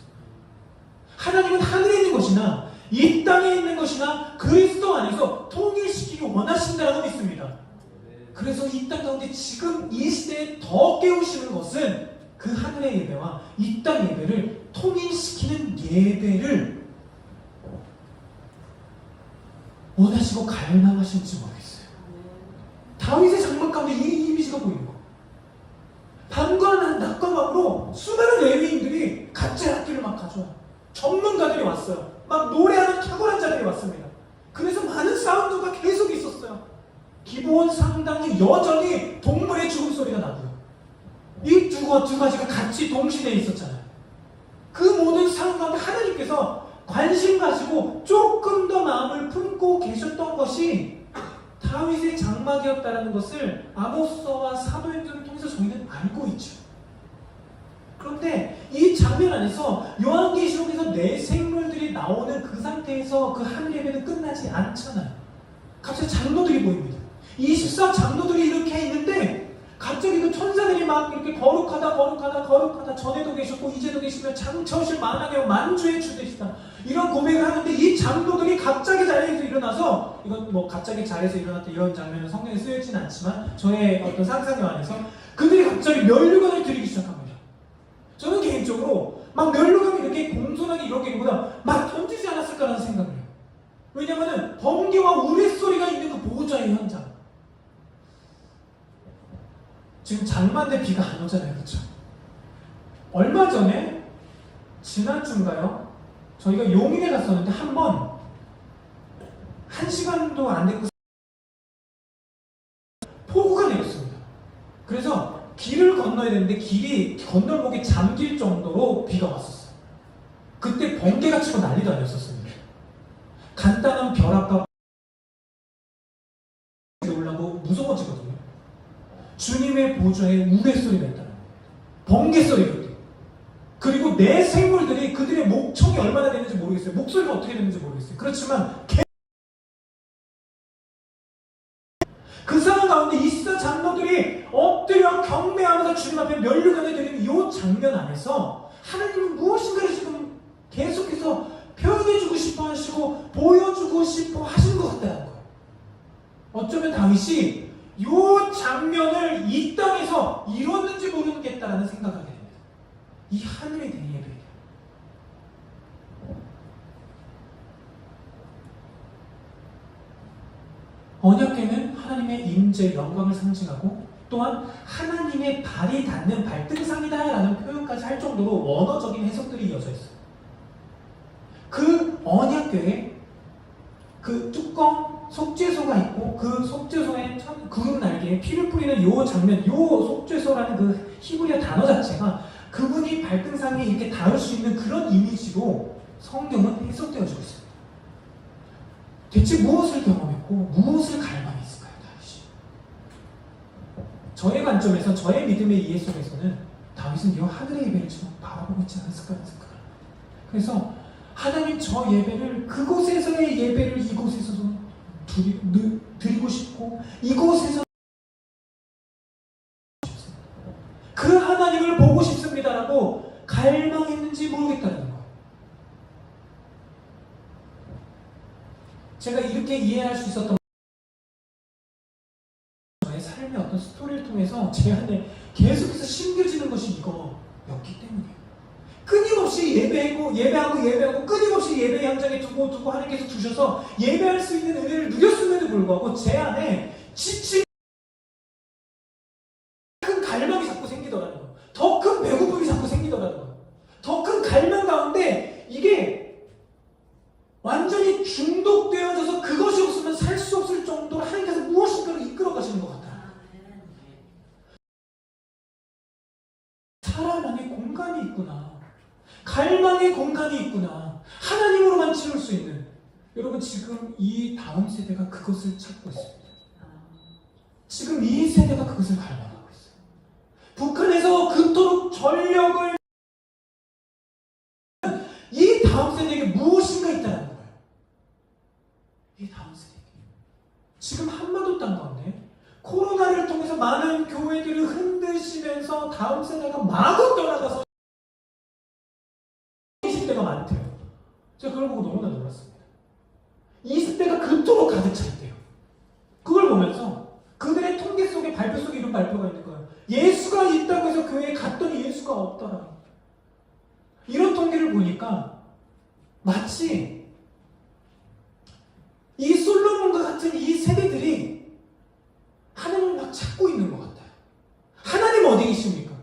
하나님은 하늘에 있는 것이나 이 땅에 있는 것이나 그리스도 안에서 통일시키기 원하신다라고 믿습니다. 그래서 이 땅 가운데 지금 이 시대에 더 깨우시는 것은 그 하늘의 예배와 이 땅 예배를 통일시키는 예배를 원하시고 갈망하실지 모르겠어요. 다윗의 장막 가운데 이 이미지가 보이는 거예요. 밤과 낮과 밤으로 수많은 레위인들이 각자의 악기를 막 가져와요. 전문가들이 왔어요. 막 노래하는 탁월한 자들이 왔습니다. 그래서 많은 사운드가 계속 있었어요. 기본 상당히 여전히 동물의 죽음소리가 나고요. 이 두 가지가 같이 동시대에 있었잖아요. 그 모든 상황 가운데 하나님께서 관심 가지고 조금 더 마음을 품고 계셨던 것이 다윗의 장막이었다는 것을 아모스와 사도행전을 통해서 저희는 알고 있죠. 그런데 이 장면 안에서 요한계시록에서 4생물들이 나오는 그 상태에서 그 하늘 예배는 끝나지 않잖아요. 갑자기 장로들이 보입니다. 24장로들이 이렇게 있는데 갑자기 그 천사들이 막 이렇게 거룩하다 전에도 계셨고 이제도 계시며 장처우실 만하게 만주의 주 되시다 이런 고백을 하는데 이 장로들이 갑자기 자리에서 일어나서 이건 뭐 갑자기 자리에서 일어났다 이런 장면은 성경에 쓰여지는 않지만 저의 어떤 상상에 안에서 그들이 갑자기 면류관을 드리기 시작합니다. 저는 개인적으로 막 면류관이 이렇게 공손하게 이러기보다 막 던지지 않았을까라는 생각을 해요. 왜냐하면 번개와 우레소리가 있는 그 보호자의 현장. 지금 장마인데 비가 안 오잖아요. 그렇죠? 얼마 전에 지난주인가요? 저희가 용인에 갔었는데 한 번 1시간도 안 됐고 폭우가 내렸습니다. 그래서 길을 건너야 되는데 길이 건널목에 잠길 정도로 비가 왔었어요. 그때 번개가 치고 난리도 아니었었습니다. 간단한 벼락과 올라고 무서워지거든요. 주님의 보좌에 우레소리가 있다는 거예요. 번개 소리가 있대요. 그리고 내 생물들이 그들의 다윗의 목청이 얼마나 되는지 모르겠어요. 목소리가 어떻게 되는지 모르겠어요. 그렇지만 그 상황 가운데 이스라 장로들이 엎드려 경배하면서 주님 앞에 면류관을 드리는 이 장면 안에서 하나님은 무엇인가를 지금 계속해서 표현해주고 싶어 하시고 보여주고 싶어 하시는 것 같다는 거예요. 어쩌면 다윗이 이 장면을 이 땅에서 이뤘는지 모르겠다라는 생각을 하게 됩니다. 이 하늘에 대한 예배예요. 언약궤는 하나님의 임재 영광을 상징하고 또한 하나님의 발이 닿는 발등상이다라는 표현까지 할 정도로 원어적인 해석들이 이어져 있어요. 그 언약궤에 그 뚜껑 속죄소가 있고 그 속죄소에 구름 날개에 피를 뿌리는 요 장면, 요 속죄소라는 그 히브리어 단어 자체가 그분이 발등상에 이렇게 닿을 수 있는 그런 이미지로 성경은 해석되어지고 있습니다. 대체 무엇을 경험했고 무엇을 갈망했을까요, 다윗이? 저의 관점에서 저의 믿음의 이해 속에서는 다윗은 이 하늘의 예배를 지금 바라보고 있지 않았을까 하는 생각을 합니다. 그래서 하나님 저 예배를 그곳에서의 예배를 이곳에서도 드리고 싶고 이곳에서 그 하나님을 보고 싶습니다라고 갈망했는지 모르겠다는 거예요. 제가 이렇게 이해할 수 있었던 저의 삶의 어떤 스토리를 통해서 제 안에 계속해서 심겨지는 것이 이거였기 때문이에요. 끊임없이 예배하고 끊임없이 예배 현장에 두고 하나님께서 두셔서 예배할 수 있는 은혜를 누렸음에도 불구하고 제 안에 지친 큰 갈망이 자꾸 생기더라는 거예요. 더 큰 배고픔이 자꾸 생기더라는 거예요. 더 큰 갈망 가운데 이게 완전히 중독되어져서 그것이 없으면 살 수 없을 정도로 하나님께서 무엇인가를 이끌어 가시는 것 같아요. 사람 안에 공간이 있구나. 갈망의 공간이 있구나. 하나님으로만 채울 수 있는. 여러분 지금 이 다음 세대가 그것을 찾고 있습니다. 지금 이 세대가 그것을 갈망하고 있어요. 북한에서 그토록 전력을 이 다음 세대에게 무엇인가 있다는 거예요. 이 다음 세대에게. 지금 한반도 땅 가운데 코로나를 통해서 많은 교회들을 흔드시면서 다음 세대가 마구 떠나가서 20대가 많대요. 제가 그걸 보고 너무나 놀랐습니다. 20대가 그토록 가득 차 있대요. 그걸 보면서 그들의 통계 속에 발표 속에 이런 발표가 있는 거예요. 예수가 있다고 해서 교회에 갔더니 예수가 없더라. 이런 통계를 보니까 마치 이 솔로몬과 같은 이 세대들이 하나님을 막 찾고 있는 것 같아요. 하나님 어디 계십니까?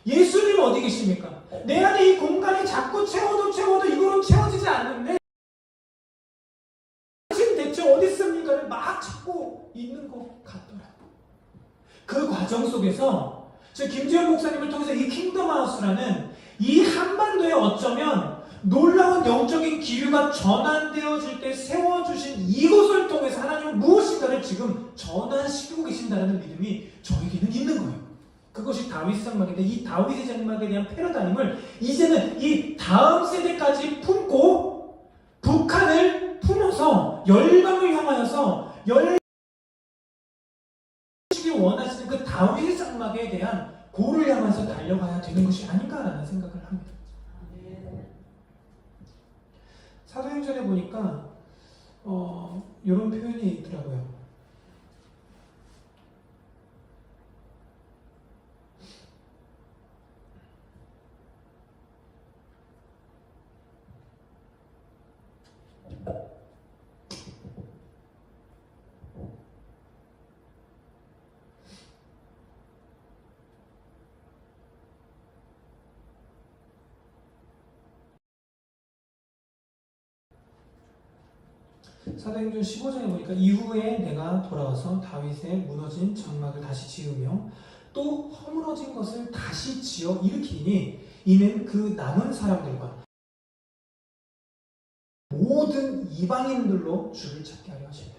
예수님 어디 계십니까? 내 안에 이 공간이 자꾸 채워도 이거로 채워지지 않는데 당신 대체 어디 있습니까를 막 찾고 있는 것 같더라고요. 그 과정 속에서 저 김지현 목사님을 통해서 이 킹덤하우스라는 이 한반도에 어쩌면 놀라운 영적인 기류가 전환되어질 때 세워주신 이곳을 통해서 하나님은 무엇인가를 지금 전환시키고 계신다는 믿음이 저에게는 있는 거예요. 그것이 다윗의 장막인데 이 다윗의 장막에 대한 패러다임을 이제는 이 다음 세대까지 품고 북한을 품어서 열방을 향하여서 열방을 원하시는 그 다윗의 장막에 대한 고를 향해서 달려가야 되는 것이 아닌가라는 생각을 합니다. 사도행전에 보니까 이런 표현이 있더라고요. 사도행전 15장에 보니까 이후에 내가 돌아와서 다윗의 무너진 장막을 다시 지으며 또 허물어진 것을 다시 지어 일으키니 이는 그 남은 사람들과 모든 이방인들로 주를 찾게 하려 하십니다.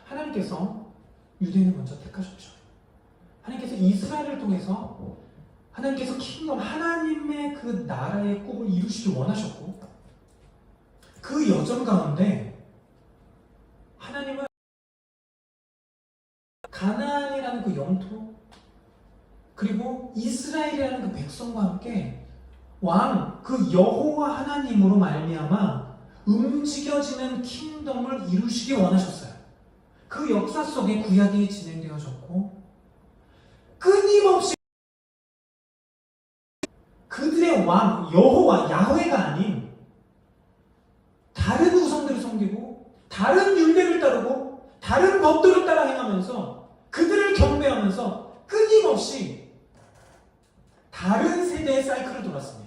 하나님께서 유대인을 먼저 택하셨죠. 하나님께서 이스라엘을 통해서 하나님께서 킹덤 하나님의 그 나라의 꿈을 이루시길 원하셨고 그 여정 가운데 하나님은 가나안이라는 그 영토 그리고 이스라엘이라는 그 백성과 함께 왕 그 여호와 하나님으로 말미암아 움직여지는 킹덤을 이루시기 원하셨어요. 그 역사 속에 구약이 진행되어졌고 끊임없이 그들의 왕 여호와 야훼가 아닌 다른 우상들을 섬기고 다른 율례를 따르고 다른 법도를 따라 행하면서 그들을 경배하면서 끊임없이 다른 세대의 사이클을 돌았습니다.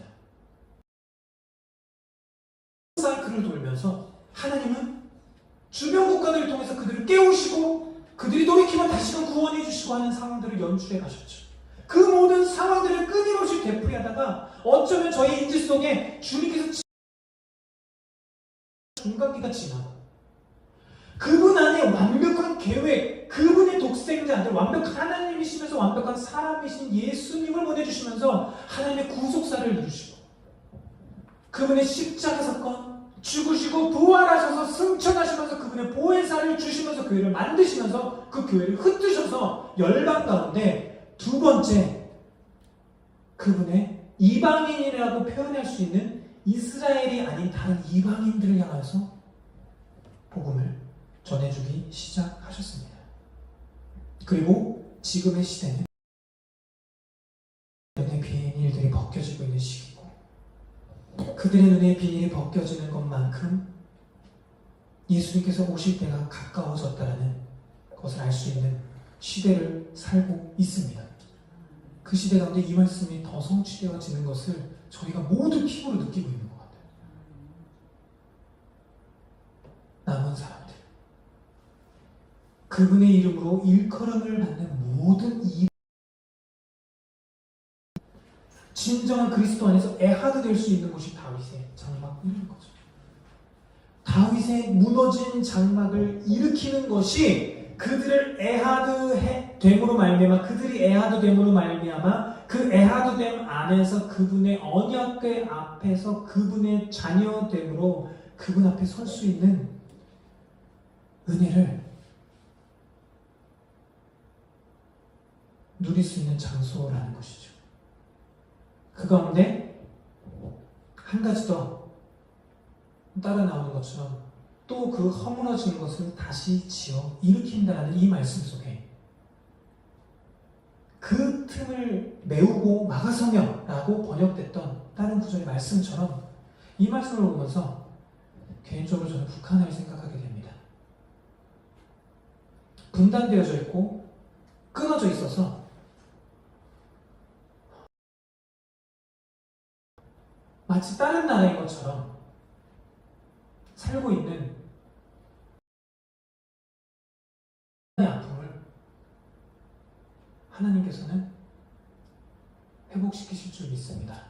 사이클을 돌면서 하나님은 주변 국가들을 통해서 그들을 깨우시고 그들이 돌이키면 다시금 구원해 주시고 하는 상황들을 연출해 가셨죠. 그 모든 상황들을 끊임없이 되풀이하다가 어쩌면 저희 인지 속에 주님께서 중간기가 지나고 그분 안에 완벽한 계획, 그분의 독생자 아들, 완벽한 하나님이시면서 완벽한 사람이신 예수님을 보내주시면서 하나님의 구속사를 이루시고 그분의 십자가 사건, 죽으시고 부활하셔서 승천하시면서 그분의 보혜사를 주시면서 교회를 만드시면서 그 교회를 흩으셔서 열방 가운데 두 번째 그분의 이방인이라고 표현할 수 있는 이스라엘이 아닌 다른 이방인들을 향해서 복음을 전해주기 시작하셨습니다. 그리고 지금의 시대는 눈의 비닐들이 벗겨지고 있는 시기고 그들의 눈의 비닐이 벗겨지는 것만큼 예수님께서 오실 때가 가까워졌다는 것을 알 수 있는 시대를 살고 있습니다. 그 시대 가운데 이 말씀이 더 성취되어지는 것을 저희가 모두 피부로 느끼고 있는 것 같아요. 남은 사람들 그분의 이름으로 일컬음을 받는 모든 진정한 그리스도 안에서 에하드 될 수 있는 곳이 다윗의 장막인 거죠. 다윗의 무너진 장막을 일으키는 것이 그들을 에하드 됨으로 말미암아 그들이 에하드 됨으로 말미암아 그 에하드됨 안에서 그분의 언약궤 앞에서 그분의 자녀됨으로 그분 앞에 설 수 있는 은혜를 누릴 수 있는 장소라는 것이죠. 그 가운데 한 가지 더 따라 나오는 것처럼 또 그 허물어진 것을 다시 지어 일으킨다는 이 말씀 속에 그 틈을 메우고 막아서며라고 번역됐던 다른 구절의 말씀처럼 이 말씀을 보면서 개인적으로 저는 북한을 생각하게 됩니다. 분단되어져 있고 끊어져 있어서 마치 다른 나라인 것처럼 살고 있는 아픔을 하나님께서는 회복시키실 줄 믿습니다.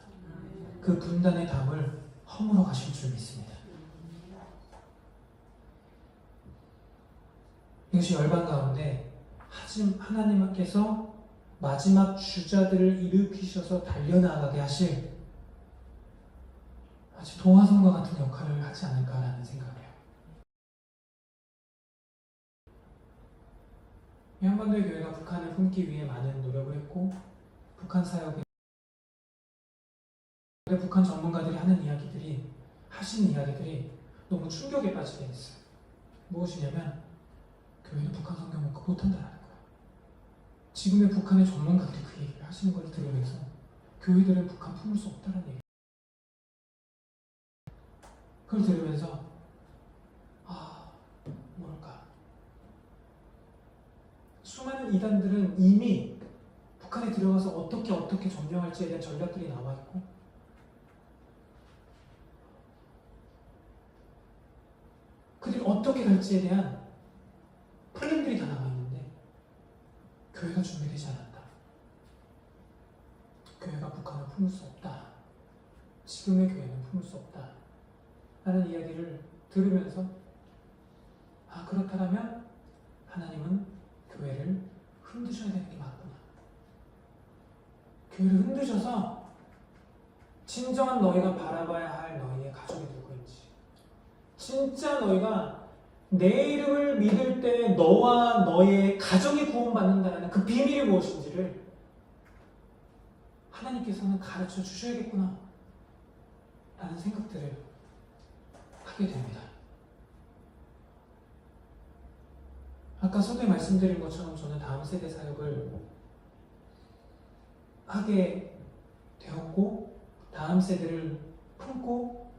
그 분단의 담을 허물어 가실 줄 믿습니다. 이것이 열방 가운데 하나님께서 마지막 주자들을 일으키셔서 달려나가게 하실 마치 동화성과 같은 역할을 하지 않을까라는 생각을 해요. 이 한반도의 교회가 북한을 품기 위해 많은 노력을 했고 북한 사역에 북한 전문가들이 하시는 이야기들이 너무 충격에 빠지게 됐어요. 무엇이냐면 교회는 북한 성경 공부 못한다라는 거예요. 지금의 북한의 전문가들이 그 얘기를 하시는 걸 들으면서 교회들은 북한 품을 수 없다는 얘기. 그걸 들으면서 뭘까? 수많은 이단들은 이미 북한에 들어가서 어떻게 점령할지에 대한 전략들이 나와 있고 그들이 어떻게 갈지에 대한 플랜들이 다 나와 있는데 교회가 준비되지 않았다. 교회가 북한을 품을 수 없다. 지금의 교회는 품을 수 없다. 라는 이야기를 들으면서 그렇다면 하나님은 교회를 흔드셔야 되는 게 맞구나. 교회를 흔드셔서 진정한 너희가 바라봐야 할 너희의 가족이 누구인지, 진짜 너희가 내 이름을 믿을 때 너와 너의 가정이 구원받는다는 그 비밀이 무엇인지를 하나님께서는 가르쳐 주셔야겠구나 라는 생각들을 하게 됩니다. 아까 서두에 말씀드린 것처럼 저는 다음 세대 사역을 하게 되었고, 다음 세대를 품고,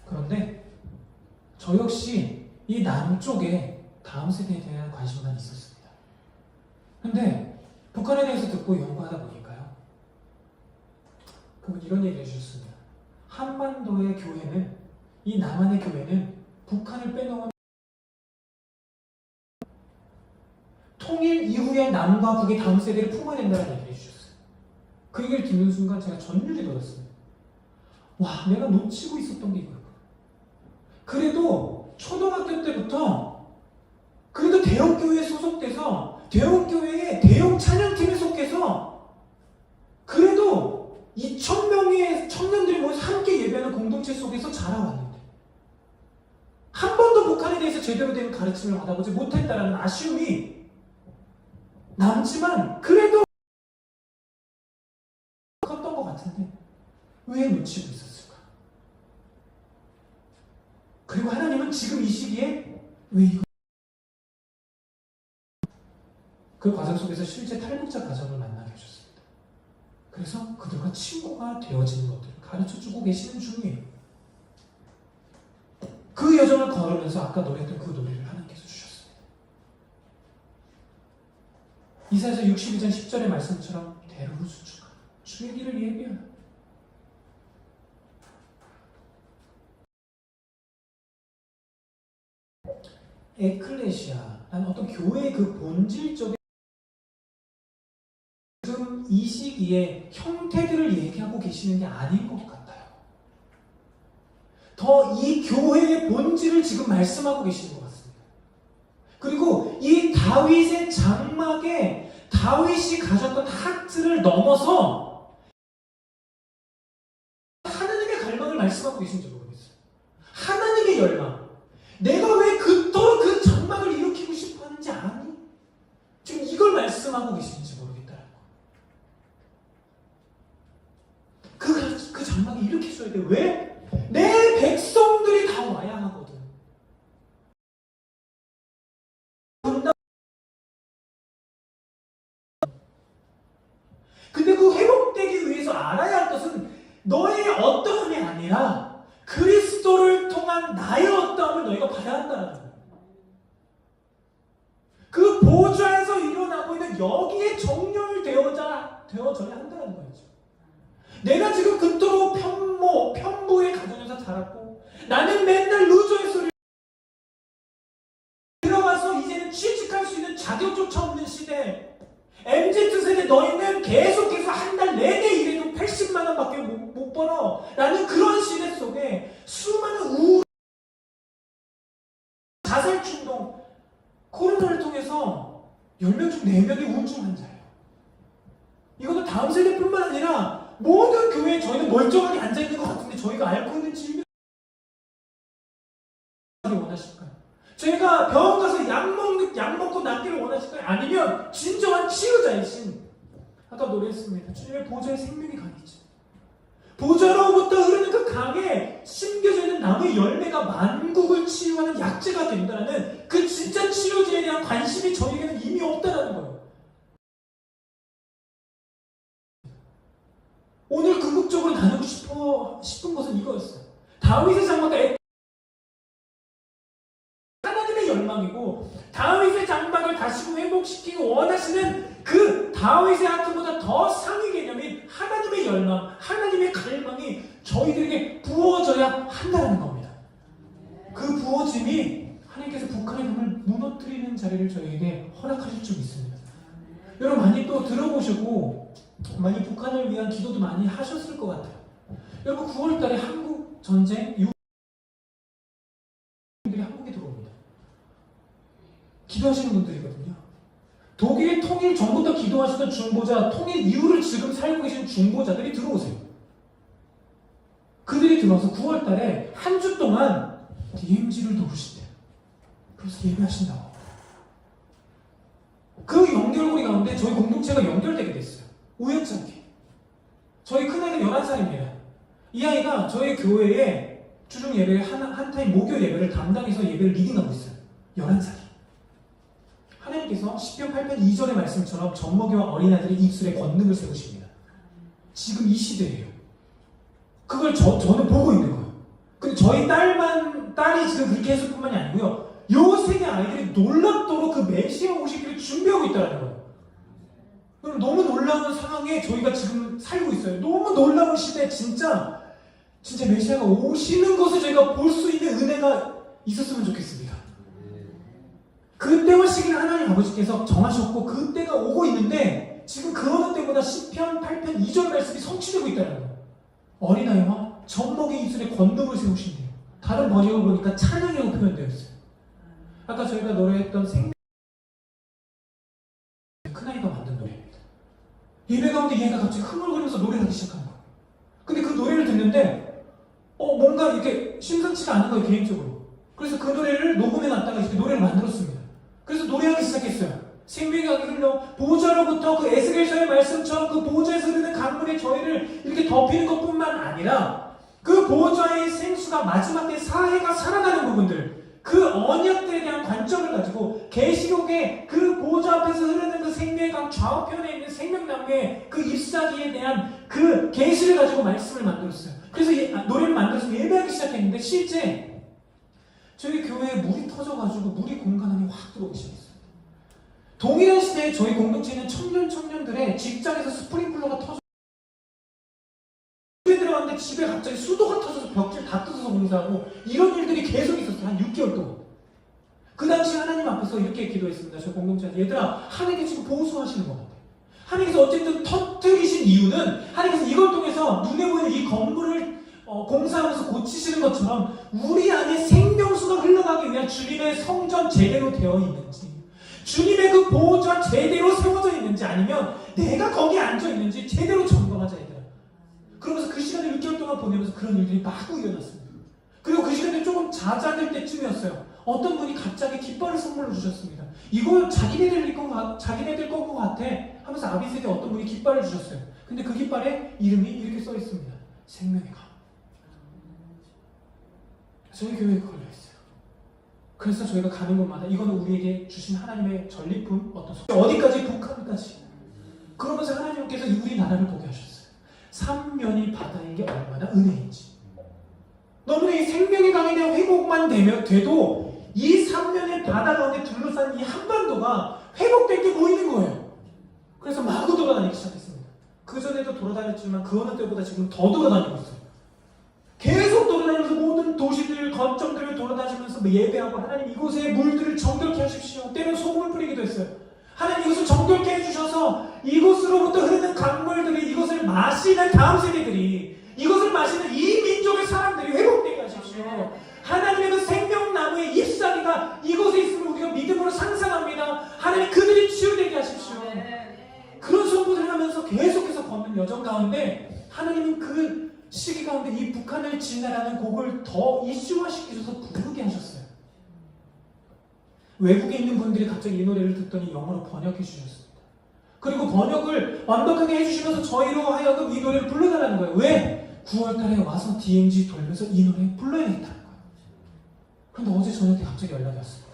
그런데 저 역시 이 남쪽에 다음 세대에 대한 관심만 있었습니다. 근데 북한에 대해서 듣고 연구하다 보니까요, 그분 이런 얘기를 해주셨습니다. 한반도의 교회는, 이 남한의 교회는 북한을 빼놓은 통일 이후의 남과 북의 다음 세대를 품어야 된다는 얘기를 해주셨어요. 그 얘기를 듣는 순간 제가 전율이 돋았습니다. 와, 내가 놓치고 있었던 게 이거였구나. 그래도 초등학교 때부터 그래도 대형교회에 소속돼서 대형교회의 대형 찬양팀에 속해서 그래도 2,000명의 청년들이 모여서 함께 예배하는 공동체 속에서 자라왔는데 한 번도 북한에 대해서 제대로 된 가르침을 받아보지 못했다는 아쉬움이 남지만 그래도 컸던 것 같은데 왜 놓치고 있었을까? 그리고 하나님은 지금 이 시기에 왜 이거? 그 과정 속에서 실제 탈북자 가정을 만나게 하셨습니다. 그래서 그들과 친구가 되어지는 것들을 가르쳐주고 계시는 중이에요. 그 여정을 걸으면서 아까 노래했던 그 노래를 하나님께서 주셨습니다. 이사야서 62장 10절의 말씀처럼 대로로 수축하 주의 길을 예비하라. 에클레시아라는 어떤 교회의 그 본질적인 지금 이 시기에 형태들을 얘기하고 계시는 게 아닌 것 같아요. 더 이 교회의 본질을 지금 말씀하고 계시는 것 같습니다. 그리고 이 다윗의 장막에 다윗이 가졌던 하트를 넘어서 하나님의 갈망을 말씀하고 계신지 모르겠어요. 하나님의 열망. 내가 왜 그토록 그 장막을 일으키고 싶어 하는지 아니? 지금 이걸 말씀하고 계시는지 모르겠다는 거. 그 장막을 일으켜줘야 돼. 왜? 내 백성들이 다 와야 하거든. 근데 그 회복되기 위해서 알아야 할 것은 너의 어떠함이 아니라 그리스도를 통한 나의 어떠함을 너희가 받아야 한다는 거예요. 그 보좌에서 일어나고 있는 여기에 정렬되어져야 한다는 거죠. 내가 지금 그토록 편부의 가정에서 자랐고 나는 맨날 루저의 소리를 들어가서 이제는 취직할 수 있는 자격조차 없는 시대, MZ세대 너희는 계속해서 한 달 내내 일해도 80만 원밖에 못 벌어 라는 그런 시대 속에 수많은 우울, 자살 충동, 코로나를 통해서 10명 중 4명이 우울증 환자예요. 이것도 다음 세대뿐만 아니라 모든 교회에 저희는 멀쩡하게 앉아있는 것 같은데 저희가 앓고 있는 질병이 원하실까요? 저희가 병원 가서 약 먹고 낫기를 원하실까요? 아니면 진정한 치유자이신, 아까 노래했습니다. 주님의 보좌에 생명이 강이죠. 보좌로부터 흐르는 그 강에 심겨져 있는 나무의 열매가 만국을 치유하는 약재가 된다는 그 진짜 치료제에 대한 관심이 저에게는 이미 없다는 거예요. 오늘 궁극적으로 나누고 싶은 것은 이거였어요. 다윗의 장막과 하나님의 열망이고 다윗의 장막을 다시금 회복시키고 원하시는 그 다윗의 하트보다 더 상위 개념인 하나님의 열망, 하나님의 갈망이 저희들에게 부어져야 한다는 겁니다. 그 부어짐이 하나님께서 북한의 금을 무너뜨리는 자리를 저희에게 허락하실 줄 믿습니다. 여러분 많이 또 들어보시고 많이 북한을 위한 기도도 많이 하셨을 것 같아요. 여러분 9월달에 한국 전쟁 이후들이 한국에 들어옵니다. 기도하시는 분들이거든요. 독일의 통일 전부터 기도하시던 중보자, 통일 이후를 지금 살고 계신 중보자들이 들어오세요. 그들이 들어와서 9월 달에 한 주 동안 DMZ를 도우신대요. 그래서 예배하신다고. 그 연결고리 가운데 저희 공동체가 연결되게 됐어요. 우연찮게. 저희 큰아이가 11살입니다. 이 아이가 저희 교회에 주중 예배를 한 타임 목요 예배를 담당해서 예배를 리딩하고 있어요. 11살이. 하나님께서 시편 8편 2절의 말씀처럼 젖먹이와 어린아이들의 입술에 권능을 세우십니다. 지금 이 시대예요. 그걸 저는 보고 있는 거예요. 근데 저희 딸이 지금 그렇게 했을 뿐만이 아니고요. 요 세대 아이들이 놀랍도록 그 메시아 오시기를 준비하고 있다는 거예요. 그럼 너무 놀라운 상황에 저희가 지금 살고 있어요. 너무 놀라운 시대에 진짜 메시아가 오시는 것을 저희가 볼 수 있는 은혜가 있었으면 좋겠습니다. 그때와 시기를 하나님 아버지께서 정하셨고 그때가 오고 있는데 지금 그 어느 때보다 시편 8편 2절 말씀이 성취되고 있다는 거예요. 어린아이와 젖먹이 입술에 권능을 세우신대요. 다른 번역을 보니까 찬양이라고 표현되어 있어요. 아까 저희가 노래했던 생명 큰아이가 만든 노래입니다. 예배 가운데 얘가 갑자기 흥얼거리면서 노래하기 시작하는 거예요. 근데 그 노래를 듣는데 뭔가 이렇게 심상치가 않은 거예요, 개인적으로. 그래서 그 노래를 녹음해놨다가 이렇게 노래를 만들었습니다. 그래서 노래하기 시작했어요. 생명의 강이 흘러 보호자로부터 그 에스겔서의 말씀처럼 그 보호자에서 흐르는 강물이 저희를 이렇게 덮이는 것뿐만 아니라 그 보호자의 생수가 마지막 때 사해가 살아나는 부분들, 그 언약들에 대한 관점을 가지고 계시록의 그 보호자 앞에서 흐르는 그 생명의 강 좌우편에 있는 생명나무의 그 잎사귀에 대한 그 계시를 가지고 말씀을 만들었어요. 그래서 노래를 만들어서 예배하기 시작했는데 실제 저희 교회에 물이 터져가지고 물이 공간 안에 확 들어오기 시작했어요. 동일한 시대에 저희 공동체는 청년들의 직장에서 스프링클러가 터져 집에 들어갔는데 집에 갑자기 수도가 터져서 벽질 다 뜯어서 공사하고 이런 일들이 계속 있었어요. 한 6개월 동안. 그 당시 하나님 앞에서 이렇게 기도했습니다. 저희 공동체한테 얘들아 하나님께 지금 보수하시는 것 같아. 하나님께서 어쨌든 터뜨리신 이유는 하나님께서 이걸 통해서 눈에 보이는 이 건물을 공사하면서 고치시는 것처럼 우리 안에 생명수가 흘러가기 위한 주님의 성전 제대로 되어 있는지 주님의 그 보호자 제대로 세워져 있는지 아니면 내가 거기에 앉아 있는지 제대로 점검하자 얘들아. 그러면서 그 시간을 6개월 동안 보내면서 그런 일들이 마구 일어났습니다. 그리고 그 시간에 조금 잦아들 때쯤이었어요. 어떤 분이 갑자기 깃발을 선물로 주셨습니다. 이걸 자기네들 거고 같아 하면서 아비세대 어떤 분이 깃발을 주셨어요. 근데 그 깃발에 이름이 이렇게 써 있습니다. 생명의 강. 저희 교회에 걸려있어요. 그래서 저희가 가는 곳마다 이거는 우리에게 주신 하나님의 전리품 어디까지? 북한까지. 그러면서 하나님께서 우리나라를 보게 하셨어요. 삼면이 바다인 게 얼마나 은혜인지. 너무나 이 생명의 강에 대한 회복만 돼도 이 삼면의 바다 가운데 둘러싼 이 한반도가 회복될 게 보이는 거예요. 그래서 마구 돌아다니기 시작했습니다. 그전에도 돌아다녔지만 그 어느 때보다 지금 더 돌아다니고 있어요. 계속 돌아다니면서 모든 도시들, 거점들을 돌아다니면서 예배하고 하나님 이곳의 물들을 정결케 하십시오. 때론 소금을 뿌리기도 했어요. 하나님 이것을 정결케 해주셔서 이곳으로부터 흐르는 강물들이 이것을 마시는 다음 세대들이 이것을 마시는 이 민족의 사람들이 회복되게 하십시오. 하나님의 그 생명나무의 잎사귀가 이곳에 있으면 우리가 믿음으로 상상합니다. 하나님 그들이 치유되게 하십시오. 그런 선포들을 하면서 계속해서 걷는 여정 가운데 하나님은 그 시기 가운데 이 북한을 지나라는 곡을 더 이슈화시키셔서 부르게 하셨어요. 외국에 있는 분들이 갑자기 이 노래를 듣더니 영어로 번역해 주셨습니다. 그리고 번역을 완벽하게 해주시면서 저희로 하여금 이 노래를 불러달라는 거예요. 왜? 9월달에 와서 DMZ 돌면서 이 노래 불러야겠다는 거예요. 그런데 어제 저녁에 갑자기 연락이 왔습니다.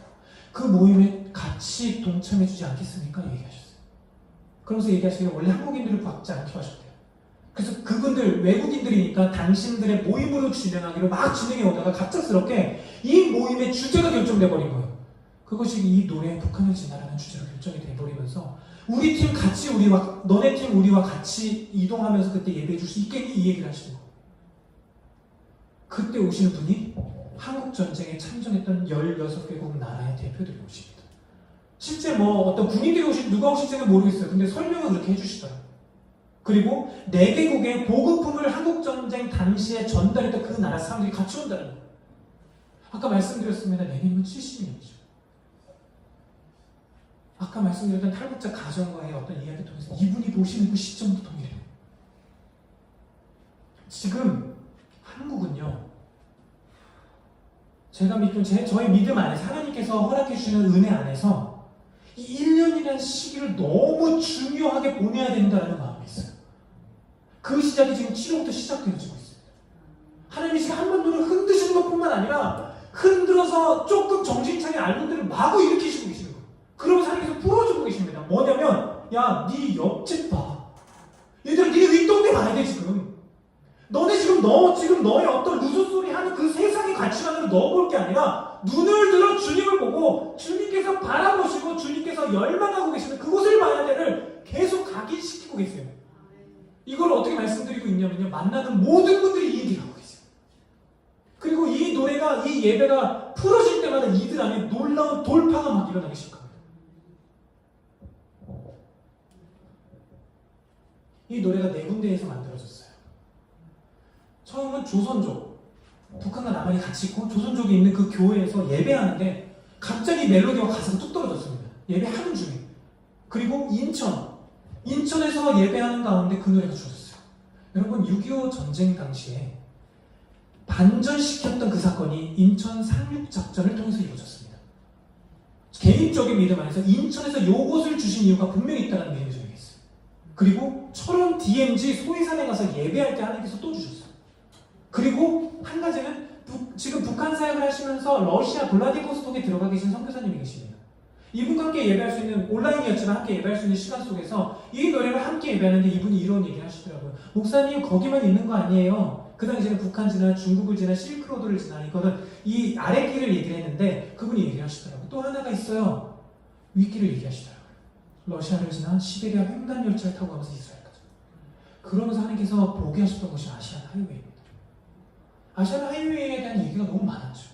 그 모임에 같이 동참해주지 않겠습니까? 얘기하셨어요. 그러면서 얘기하시기를 원래 한국인들을 받지 않기로 하셨대요. 그래서 그분들 외국인들이니까 당신들의 모임으로 진행하기로 막 진행해 오다가 갑작스럽게 이 모임의 주제가 결정돼 버린 거예요. 그것이 이 노래 북한을 지나라는 주제로 결정이 돼버리면서 우리 팀 같이 너네 팀 우리와 같이 이동하면서 그때 예배해 줄 수 있겠니? 이 얘기를 하시는 거예요. 그때 오시는 분이 한국전쟁에 참전했던 16개국 나라의 대표들이 오십니다. 실제 어떤 군인들이 누가 오실지는 모르겠어요. 근데 설명을 그렇게 해주시더라고요. 그리고 4개국의 보급품을 한국전쟁 당시에 전달했던 그 나라 사람들이 같이 온다는 거예요. 아까 말씀드렸습니다. 내년이면 70년이죠. 아까 말씀드렸던 탈북자 가정과의 어떤 이야기 통해서 이분이 보시는 그 시점도 동일해요. 지금 한국은요, 제가 믿는 저의 믿음 안에서 하나님께서 허락해 주시는 은혜 안에서 이 1년이라는 시기를 너무 중요하게 보내야 된다는 마음이 있어요. 그 시작이 지금 7월부터 시작되어지고 있습니다. 하나님이 지금 한 번 눈을 흔드시는 것뿐만 아니라 흔들어서 조금 정신 차린 알분들을 마구 일으키시고 계시는 거예요. 그러면서 하나님께서 풀어주고 계십니다. 뭐냐면, 야, 네 옆집 봐. 얘들아, 네 윗동네 봐야 돼 지금. 너네 지금 너의 어떤 루소소리 하는 그 세상의 가치관으로 넣어볼 게 아니라 눈을 들어 주님을 보고 주님께서 바라보시고 주님께서 열망하고 계시는 그곳을 봐야 되를 계속 각인시키고 계세요. 이걸 어떻게 말씀드리고 있냐면요, 만나는 모든 분들이 이 얘기를 하고 계세요. 그리고 이 노래가, 이 예배가 풀어질 때마다 이들 안에 놀라운 돌파가 막 일어나기 시작합니다. 이 노래가 4군데에서 만들어졌어요. 처음은 조선족, 북한과 남한이 같이 있고 조선족이 있는 그 교회에서 예배하는데 갑자기 멜로디와 가사가 뚝 떨어졌습니다. 예배하는 중에. 그리고 인천에서 예배하는 가운데 그 노래가 주어졌어요. 여러분, 6.25 전쟁 당시에 반전시켰던 그 사건이 인천 상륙작전을 통해서 이루어졌습니다. 개인적인 믿음 안에서 인천에서 요것을 주신 이유가 분명히 있다는 믿음이 저에게 있어요. 그리고 철원 DMZ 소위산에 가서 예배할 때 하나님께서 또 주셨어요. 그리고 한 가지는 지금 북한 사역을 하시면서 러시아 블라디보스톡에 들어가 계신 선교사님이 계십니다. 이분과 함께 예배할 수 있는, 온라인이었지만 함께 예배할 수 있는 시간 속에서 이 노래를 함께 예배하는데 이분이 이런 얘기를 하시더라고요. 목사님, 거기만 있는 거 아니에요. 그 당시에는 북한 지나 중국을 지나 실크로드를 지나 이거는 이 아랫길을 얘기를 했는데 그분이 얘기를 하시더라고요. 또 하나가 있어요. 윗길을 얘기하시더라고요. 러시아를 지나 시베리아 횡단 열차를 타고 가면서 이스라엘까지. 그러면서 하나님께서 보게 하셨던 것이 아시안 하이웨이입니다. 아시안 하이웨이에 대한 얘기가 너무 많았죠.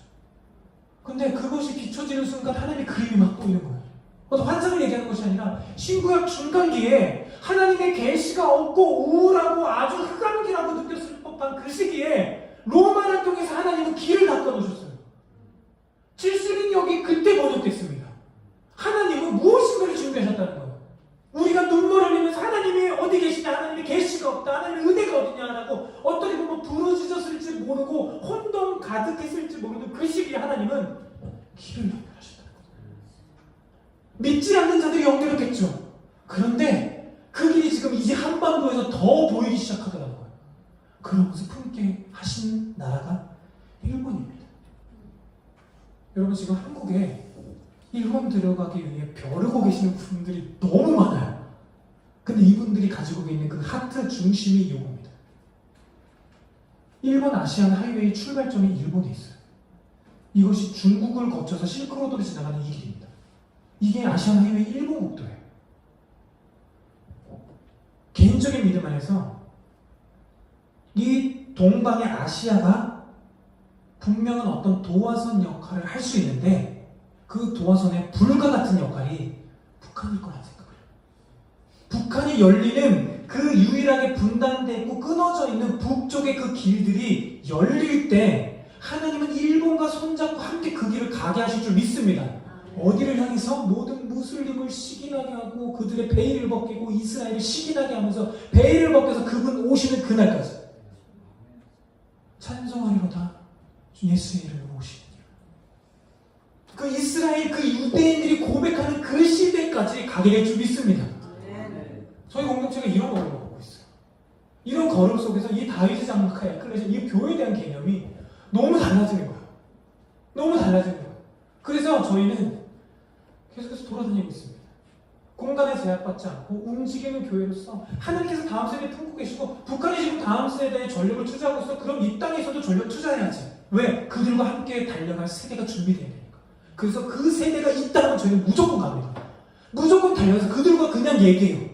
근데 그것이 비춰지는 순간 하나님의 그림이 막 보이는 거예요. 그것도 환상을 얘기하는 것이 아니라 신구약 중간기에 하나님의 계시가 없고 우울하고 아주 흑암기라고 느꼈을 법한 그 시기에 로마를 통해서 하나님은 길을 닦아놓으셨어요. 70인역이 그때 번역됐습니다. 하나님은 무엇인가를 준비하셨다는 거예요. 우리가 눈물 흘리면서 하나님이 어디 계시냐, 하나님의 계시가 없다, 하나님의 은혜가 어디냐라고 어떻게 보면 부르짖었을지 모르고 혼돈 가득했을지 모르는 그 시기에 하나님은 길을 연결하셨다. 믿지 않는 자들이 연결했겠죠. 그런데 그 길이 지금 이제 한반도에서 더 보이기 시작하더라고요. 그러면서 품게 하신 나라가 일본입니다. 여러분, 지금 한국에 일본 들어가기 위해 벼르고 계시는 분들이 너무 많아요. 근데 이분들이 가지고 있는 그 하트 중심이 이겁니다. 일본 아시안 하이웨이 출발점이 일본에 있어요. 이것이 중국을 거쳐서 실크로드로 지나가는 이 길입니다. 이게 아시안 하이웨이 일본 국도예요. 개인적인 믿음 안에서 이 동방의 아시아가 분명한 어떤 도화선 역할을 할 수 있는데 그 도화선의 불과 같은 역할이 북한일 거라는 생각을 해요. 북한이 열리는 그 유일하게 분단되고 끊어져 있는 북쪽의 그 길들이 열릴 때 하나님은 일본과 손잡고 함께 그 길을 가게 하실 줄 믿습니다. 어디를 향해서? 모든 무슬림을 시기나게 하고 그들의 베일을 벗기고 이스라엘을 시기나게 하면서 베일을 벗겨서 그분 오시는 그날까지 찬송하리로다 예수의 이름으로 오시는 그 이스라엘, 그 유대인들이 고백하는 그 시대까지 가게 될 줄 믿습니다. 저희 공동체가 이런 걸로 걷고 있어요. 이런 걸음 속에서 이 다윗의 장막과 에클레시아, 이 교회에 대한 개념이 너무 달라지는 거예요. 너무 달라지는 거예요. 그래서 저희는 계속해서 돌아다니고 있습니다. 공간에 제약받지 않고 움직이는 교회로서 하나님께서 다음 세대에 품고 계시고 북한이 지금 다음 세대에 전력을 투자하고 있어. 그럼 이 땅에서도 전력 투자해야지. 왜? 그들과 함께 달려갈 세대가 준비돼야 되니까. 그래서 그 세대가 있다면 저희는 무조건 갑니다. 무조건 달려서 그들과 그냥 얘기해요.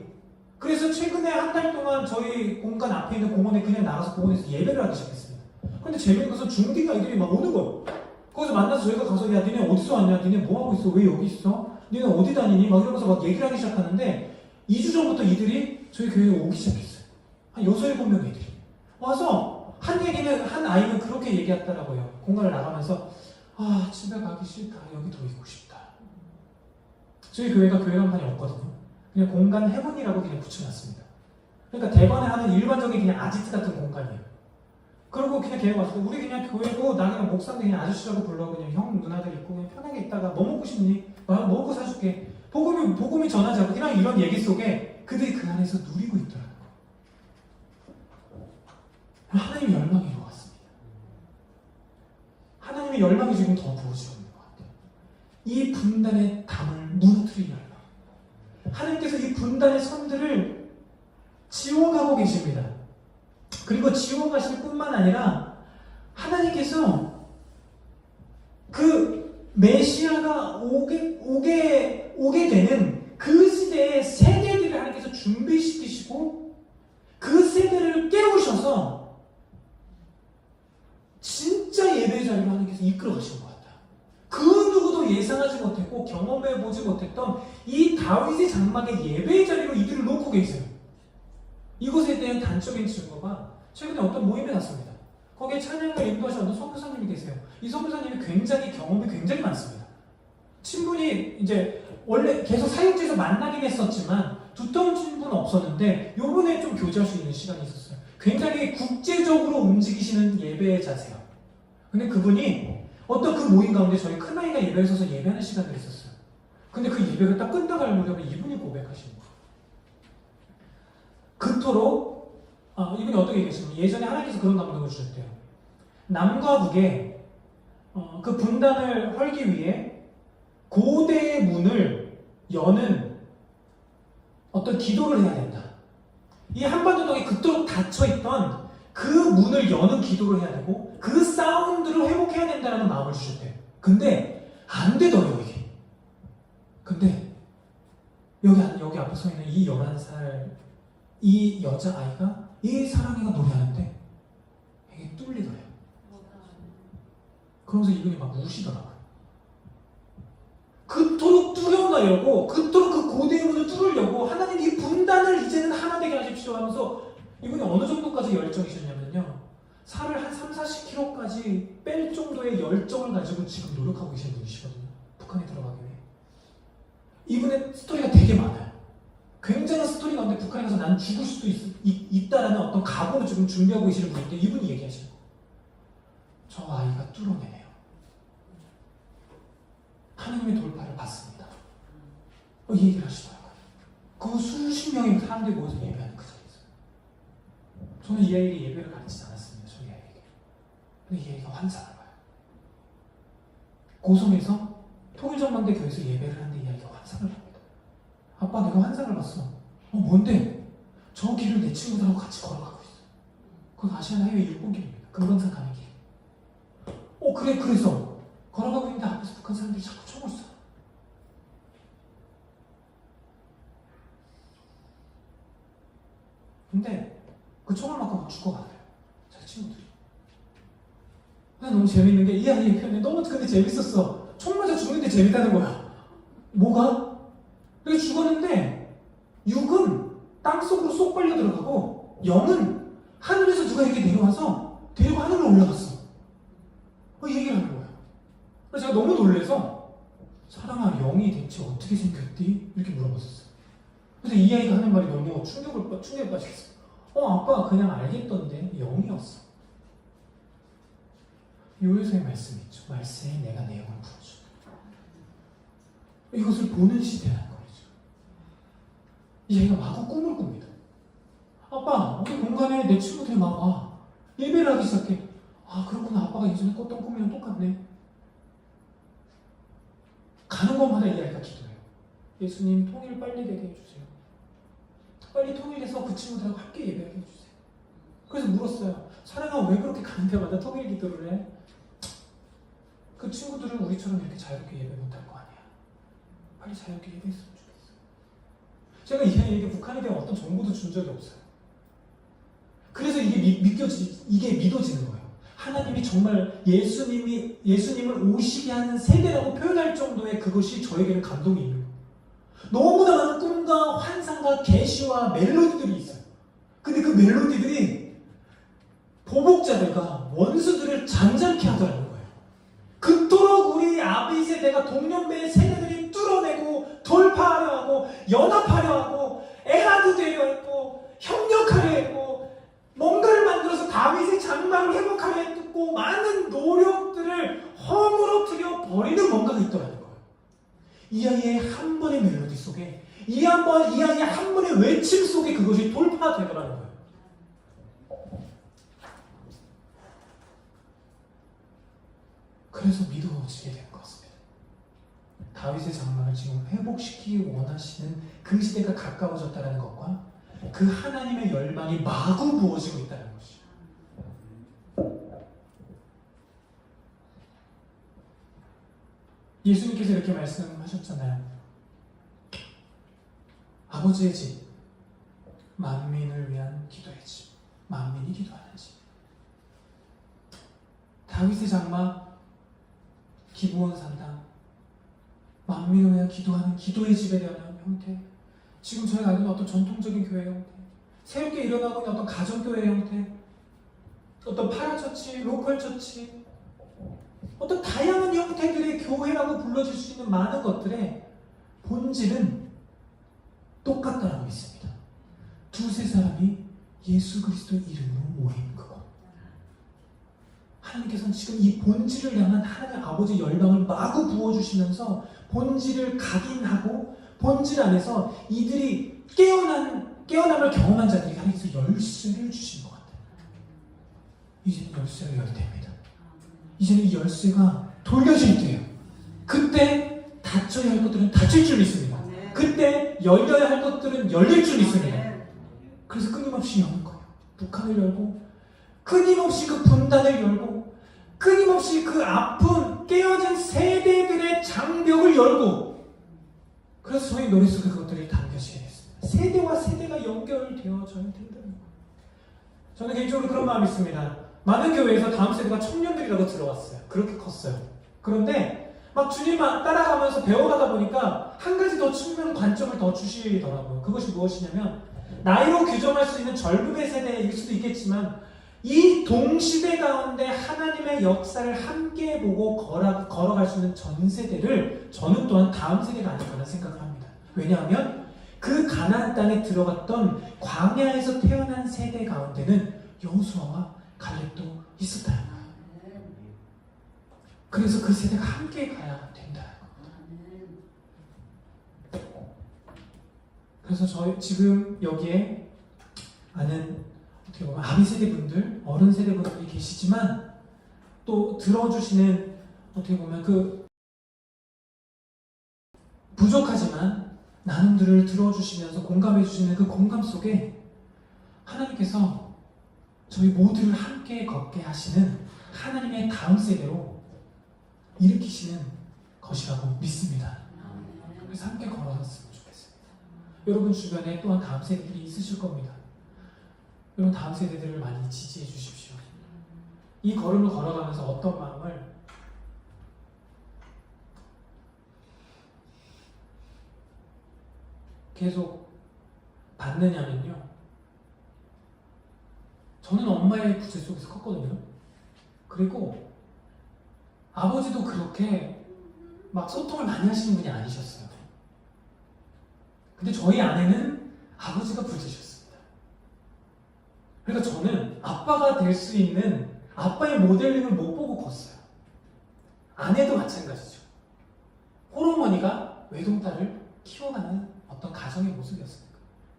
그래서 최근에 한 달 동안 저희 공간 앞에 있는 공원에 그냥 나가서 공원에서 예배를 하기 시작했습니다. 근데 재미있는 것은 중딩 아이들이 막 오는 거예요. 거기서 만나서 저희가 가서, 야, 니네 어디서 왔냐? 니네 뭐 하고 있어? 왜 여기 있어? 니네 어디 다니니? 막 이러면서 막 얘기를 하기 시작하는데 2주 전부터 이들이 저희 교회에 오기 시작했어요. 한 6, 7명 애들이 와서 한 아이는 그렇게 얘기했더라고요. 공간을 나가면서, 아, 집에 가기 싫다. 여기 더 있고 싶다. 저희 교회가 교회 간판이 없거든요. 그냥 공간 해븐이라고 그냥 붙여놨습니다. 그러니까 대관에 하는 일반적인 그냥 아지트 같은 공간이에요. 그리고 그냥 걔가 왔을 때 우리 그냥 교회고 나 그냥 목사인데 그냥 아저씨라고 불러. 그냥 형 누나들 있고 그냥 편하게 있다가 뭐 먹고 싶니? 뭐 먹고 사줄게. 복음이 전하자고. 그냥 이런 얘기 속에 그들이 그 안에서 누리고 있더라고요. 하나님의 열망이 이것 같습니다. 하나님의 열망이 지금 더 부어지고 있는 것 같아요. 이 분단의 담을 무너뜨릴 열망. 하나님께서 이 분단의 선들을 지워가고 계십니다. 그리고 지워가실 뿐만 아니라 하나님께서 그 메시아가 오게 되는 그 시대의 세대들을 하나님께서 준비시키시고 그 세대를 깨우셔서 진짜 예배의 자리로 하나님께서 이끌어 가신 것 같아요. 그 누구도 예상하지 못했고 경험해보지 못했던 이 다윗의 장막의 예배의 자리로 이들을 놓고 계세요. 이것에 대한 단적인 증거가 최근에 어떤 모임에 갔습니다. 거기에 찬양을 인도하신 어떤 선교사님이 계세요. 이 선교사님이 경험이 굉장히 많습니다. 친분이 이제 원래 계속 사역지에서 만나긴 했었지만 두터운 친분은 없었는데 요번에 좀 교제할 수 있는 시간이 있었어요. 굉장히 국제적으로 움직이시는 예배의 자세요. 근데 그분이 어떤 그 모임 가운데 저희 큰아이가 예배에 서서 예배하는 시간들이 있었어요. 근데 그 예배가 딱 끝나갈 무렵에 이분이 고백하시는 거예요. 그토록 이분이 어떻게 얘기했냐면 예전에 하나님께서 그런 감동을 주셨대요. 남과 북에 그 분단을 헐기 위해 고대의 문을 여는 어떤 기도를 해야 된다. 이 한반도 땅에 그토록 닫혀있던 그 문을 여는 기도를 해야 되고 그 사운드를 회복해야 된다는 마음을 주셨대요. 근데 안 되더래요 이게. 근데 여기 앞에 서 있는 이 11살 이 여자아이가 이 사랑이가 노래하는데 이게 뚫리더래요. 그러면서 이분이 막 우시더라고요. 그토록 뚫어나려고 그토록 그 고대의 문을 뚫으려고 하나님 이 분단을 이제는 하나 되게 하십시오 하면서 이분이 어느 정도까지 열정이셨냐면요. 살을 한 30-40kg까지 뺄 정도의 열정을 가지고 지금 노력하고 계신 분이시거든요. 북한에 들어가기 위해. 이분의 스토리가 되게 많아요. 굉장한 스토리 가운데 북한에 가서 난 죽을 수도 있다라는 어떤 각오를 지금 준비하고 계시는 분인데 이분이 얘기하시는 거예요. 저 아이가 뚫어내네요. 하나님의 돌파를 받습니다. 이 얘기를 하시더라고요. 그 수십 명의 사람들이 모여서 예배하는 그 자리에서. 저는 이 아이에게 예배를 가르치지 않았습니다. 저희 아이에게. 근데 이 아이가 환상을 봐요. 고성에서 통일전망대 교회에서 예배를 하는데 이 아이가 환상을 봅니다. 아빠 내가 환상을 봤어. 뭔데? 저 길을 내 친구들하고 같이 걸어가고 있어. 그건 아시안 하이웨이 6번길입니다. 금강산 가는 길. 그래 그래서 걸어가고 있는데 앞에서 북한 사람들이 자꾸 총을 쏴. 근데 그 총을 맞고 막 죽어가더래요. 자기 친구들이. 너무 재밌는 게 이 아이의 표현이 너무 근데 재밌었어. 총 맞아 죽는데 재밌다는 거야. 뭐가? 그래서 죽었는데 육은 땅속으로 쏙 빨려 들어가고 영은 하늘에서 누가 이렇게 내려와서 데리고 하늘로 올라갔어. 이 얘기를 하는 거예요. 그래서 제가 너무 놀라서 사랑아 영이 대체 어떻게 생겼디? 이렇게 물어봤었어요. 그래서 이 아이가 하는 말이 너무 충격에 빠지겠어요. 아빠 그냥 알겠던데 영이었어. 요에서의 말씀이 있죠. 말씀에 내가 내 영을 부어준다. 이것을 보는 시대라는 거죠. 이 아이가 마구 꿈을 꿉니다. 아빠 우리 공간에 내 친구들이 막 와. 예배를 하기 시작해. 그렇구나. 아빠가 예전에 꿨던 꿈이랑 똑같네. 가는 곳마다 이 아이가 기도해요. 예수님 통일 빨리 되게 해주세요. 빨리 통일해서 그 친구들하고 함께 예배하게 해주세요. 그래서 물었어요. 사랑아 왜 그렇게 가는 데마다 통일 기도를 해? 그 친구들은 우리처럼 이렇게 자유롭게 예배 못할 거 아니야. 빨리 자유롭게 예배했으면 좋겠어. 제가 이 아이에게 북한에 대한 어떤 정보도 준 적이 없어요. 그래서 이게 믿어지는 거예요. 하나님이 정말 예수님을 오시게 하는 세대라고 표현할 정도의 그것이 저에게는 감동이 있는 거예요. 너무나 많은 꿈과 환상과 계시와 멜로디들이 있어요. 근데 그 멜로디들이 보복자들과 원수들을 잠잠케 하더라는 거예요. 그토록 우리 아비 세대가 동년배의 세대들이 뚫어내고 돌파하려 하고 연합하려 하고 애하도 되려 했고 협력하려 했고 뭔가를 만들어서 다윗의 장막을 회복하려 했고 많은 노력들을 허물어뜨려 버리는 뭔가가 있더라는 거예요. 이 아이의 한 번의 멜로디 속에 이 아이의 한 번의 외침 속에 그것이 돌파되더라는 거예요. 그래서 믿어지게 된 것 같습니다. 다윗의 장막을 지금 회복시키기 원하시는 그 시대가 가까워졌다는 것과 그 하나님의 열망이 마구 부어지고 있다는 것이죠. 예수님께서 이렇게 말씀하셨잖아요. 아버지의 집, 만민을 위한 기도의 집, 만민이 기도하는 집. 다윗의 장막, 기브온 산당, 만민을 위한 기도하는 기도의 집에 대한 형태, 지금 저희가 알고 있는 어떤 전통적인 교회 형태, 새롭게 일어나고 있는 어떤 가정교회 형태, 어떤 파라처치, 로컬처치, 어떤 다양한 형태들의 교회라고 불러질 수 있는 많은 것들의 본질은 똑같다라고 믿습니다. 두세 사람이 예수 그리스도 이름으로 모인 그것. 하나님께서는 지금 이 본질을 향한 하나님 아버지의 열망을 마구 부어주시면서 본질을 각인하고 본질 안에서 이들이 깨어남을 경험한 자들이 하나님께서 열쇠를 주신 것 같아요. 이제는 열쇠를 열어야 됩니다. 이제는 이 열쇠가 돌려질 때예요. 그때 닫혀야 할 것들은 닫힐 줄 믿습니다. 그때 열려야 할 것들은 열릴 줄 믿습니다. 그래서 끊임없이 여는 거예요. 북한을 열고 끊임없이 그 분단을 열고 끊임없이 그 아픈 깨어진 세대들의 장벽을 열고 그래서 저희 노래 속에 그것들이 담겨지게 됐습니다. 세대와 세대가 연결되어져야 된다는 거예요. 저는 개인적으로 그런 마음이 있습니다. 많은 교회에서 다음 세대가 청년들이라고 들어왔어요. 그렇게 컸어요. 그런데 막 주님 따라가면서 배워가다 보니까 한 가지 더 측면 관점을 더 주시더라고요. 그것이 무엇이냐면 나이로 규정할 수 있는 젊음의 세대일 수도 있겠지만 이 동시대 가운데 하나님의 역사를 함께 보고 걸어갈 수 있는 전 세대를 저는 또한 다음 세대가 아닐까라는 생각을 합니다. 왜냐하면 그 가나안 땅에 들어갔던 광야에서 태어난 세대 가운데는 여호수아와 갈렙도 있었다는 거예요. 그래서 그 세대가 함께 가야 된다는 겁니다. 그래서 저희 지금 여기에 아는 어떻게 보면 아비 세대 분들, 어른 세대 분들이 계시지만 또 들어주시는 어떻게 보면 그 부족하지만 나눔들을 들어주시면서 공감해 주시는 그 공감 속에 하나님께서 저희 모두를 함께 걷게 하시는 하나님의 다음 세대로 일으키시는 것이라고 믿습니다. 그래서 함께 걸어갔으면 좋겠습니다. 여러분 주변에 또한 다음 세대들이 있으실 겁니다. 여러분 다음 세대들을 많이 지지해 주십시오. 이 걸음을 걸어가면서 어떤 마음을 계속 받느냐면요. 저는 엄마의 부재 속에서 컸거든요. 그리고 아버지도 그렇게 막 소통을 많이 하시는 분이 아니셨어요. 근데 저희 아내는 아버지가 부재셨습니다. 그러니까 저는 아빠가 될 수 있는 아빠의 모델링을 못 보고 컸어요. 아내도 마찬가지죠. 홀어머니가 외동딸을 키워가는 어떤 가정의 모습이었습니다.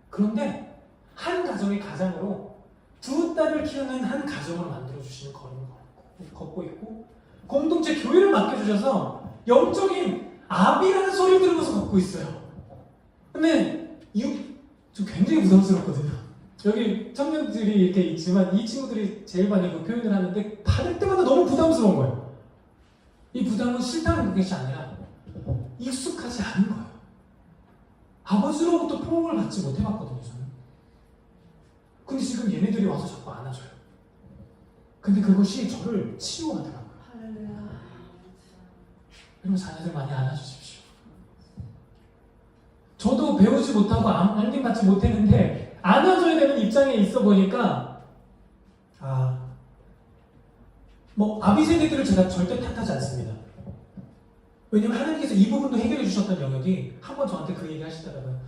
그런데 한 가정의 가장으로 두 딸을 키우는 한 가정을 만들어주시는 걸음을 걷고 있고 공동체 교회를 맡겨주셔서 영적인 아비라는 소리를 들으면서 걷고 있어요. 근데 저 굉장히 부담스럽거든요. 여기 청년들이 이렇게 있지만 이 친구들이 제일 많이 그 표현을 하는데 받을 때마다 너무 부담스러운 거예요. 이 부담은 싫다는 것이 아니라 익숙하지 않은 거예요. 아버지로부터 포옹을 받지 못해봤거든요, 저는. 근데 지금 얘네들이 와서 자꾸 안아줘요. 근데 그것이 저를 치유하더라고요. 여러분 자녀들 많이 안아주십시오. 저도 배우지 못하고 안김받지 못했는데 안아줘야 되는 입장에 있어 보니까 아비 세대들을 제가 절대 탓하지 않습니다. 왜냐면 하나님께서 이 부분도 해결해 주셨던 영역이 한 번 저한테 그 얘기 하시더라고요.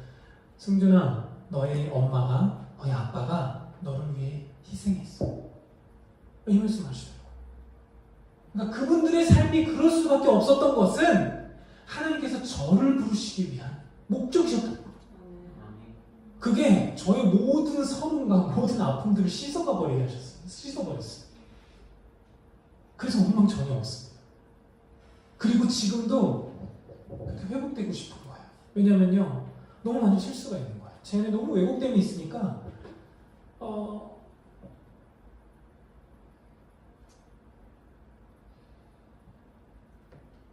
승준아, 너의 엄마가, 너의 아빠가 너를 위해 희생했어. 이 말씀 하시더라고요. 그러니까 그분들의 삶이 그럴 수밖에 없었던 것은 하나님께서 저를 부르시기 위한 목적이셨던 거예요. 그게 저의 모든 서름과 모든 아픔들을 씻어버리게 하셨어요. 씻어버렸어요. 그래서 원망 전혀 없습니다. 그리고 지금도 그렇게 회복되고 싶은 거예요. 왜냐면요, 너무 많은 실수가 있는 거예요. 제 안에 너무 왜곡됨이 있으니까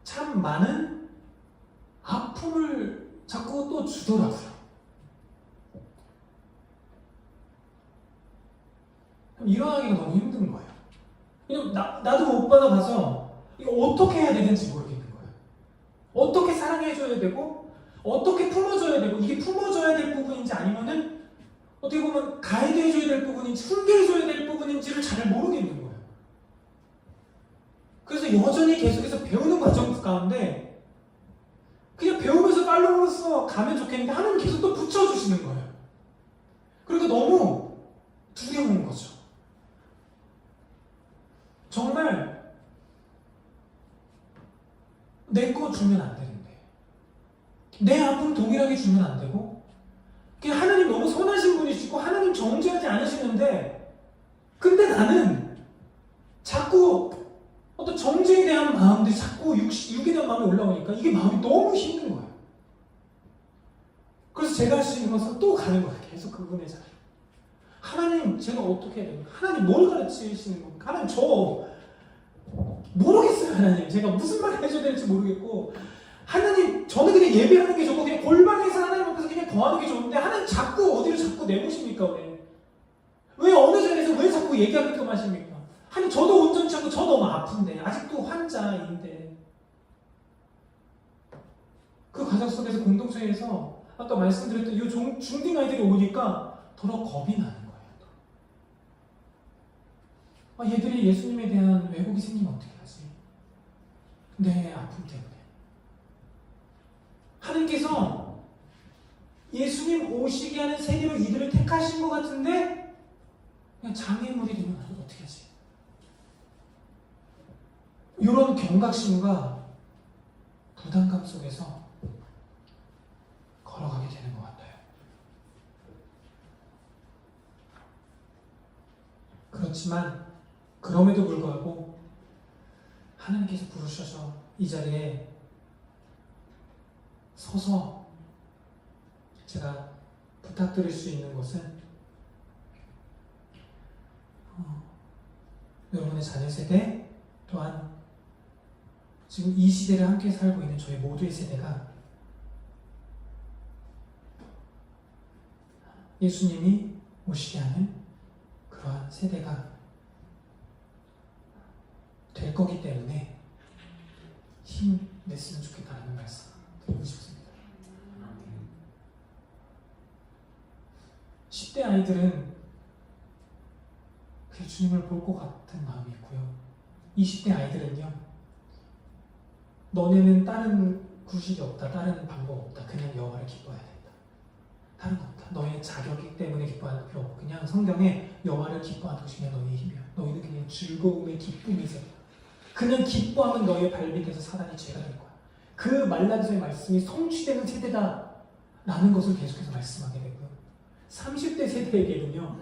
참 많은 아픔을 자꾸 또 주더라고요. 일어나기가 너무 힘든 거예요. 왜냐면 나도 못 받아가서 이거 어떻게 해야 되는지 모르겠는 거예요. 어떻게 사랑해줘야 되고 어떻게 품어줘야 되고 이게 품어줘야 될 부분인지 아니면은 어떻게 보면 가이드해줘야 될 부분인지 훈계해줘야 될 부분인지를 잘 모르겠는 거예요. 그래서 여전히 계속해서 배우는 과정 가운데 그냥 배우면서 팔로우로서 가면 좋겠는데 하나님 계속 또 붙여주시는 거예요. 그러니까 너무 두려운 거죠. 정말 내 거 주면 안 되는데 내 아픔 동일하게 주면 안 되고 그냥 하나님 너무 선하신 분이시고 하나님 정죄하지 않으시는데 근데 나는 자꾸 어떤 정죄에 대한 마음들이 자꾸 육에 대한 마음이 올라오니까 이게 마음이 너무 힘든 거예요. 그래서 제가 할 수 있는 것은 또 가는 거예요. 계속 그분의 자리. 하나님 제가 어떻게 해야 됩니까? 하나님 뭘 가르치시는 겁니까? 하나님 저 모르겠어요. 하나님 제가 무슨 말을 해줘야 될지 모르겠고 하나님 저는 그냥 예배하는 게 좋고 그냥 골방에서 하나님 앞에서 그냥 거하는 게 좋은데 하나님 자꾸 어디를 자꾸 내보십니까? 왜 어느 자리에서 왜 자꾸 얘기하게끔 하십니까? 하나님 저도 온전치 않고 저 너무 아픈데 아직도 환자인데 그 과정 속에서 공동체에서 아까 말씀드렸던 이 중딩 아이들이 오니까 더러 겁이 나는 거예요. 얘들이 예수님에 대한 왜곡이 생기면 어떻게 하지? 내 아픔 때문에. 하나님께서 예수님 오시게 하는 세계로 이들을 택하신 것 같은데 그냥 장애물이 되면 어떻게 하지? 이런 경각심과 부담감 속에서 걸어가게 되는 것 같아요. 그렇지만 그럼에도 불구하고 하나님께서 부르셔서 이 자리에 서서 제가 부탁드릴 수 있는 것은 여러분의 자녀 세대 또한 지금 이 시대를 함께 살고 있는 저희 모두의 세대가 예수님이 오시게 하는 그러한 세대가 될 거기 때문에 힘냈으면 좋겠다는 말씀 드리고 싶습니다. 10대 아이들은 그 주님을 볼 것 같은 마음이 있고요. 20대 아이들은요, 너네는 다른 구실이 없다, 다른 방법 없다, 그냥 여호와를 기뻐해야 된다. 다른 거 없다. 너의 자격이 때문에 기뻐하는 필요 없고 그냥 성경에 여호와를 기뻐하는 것이 그냥 너희의 힘이야. 너희는 그냥 즐거움의 기쁨이세요. 그냥 기뻐하면 너의 발밑에서 사단이 죄가 될 거야. 그 말라기서의 말씀이 성취되는 세대다 라는 것을 계속해서 말씀하게 되고요. 30대 세대에게는요,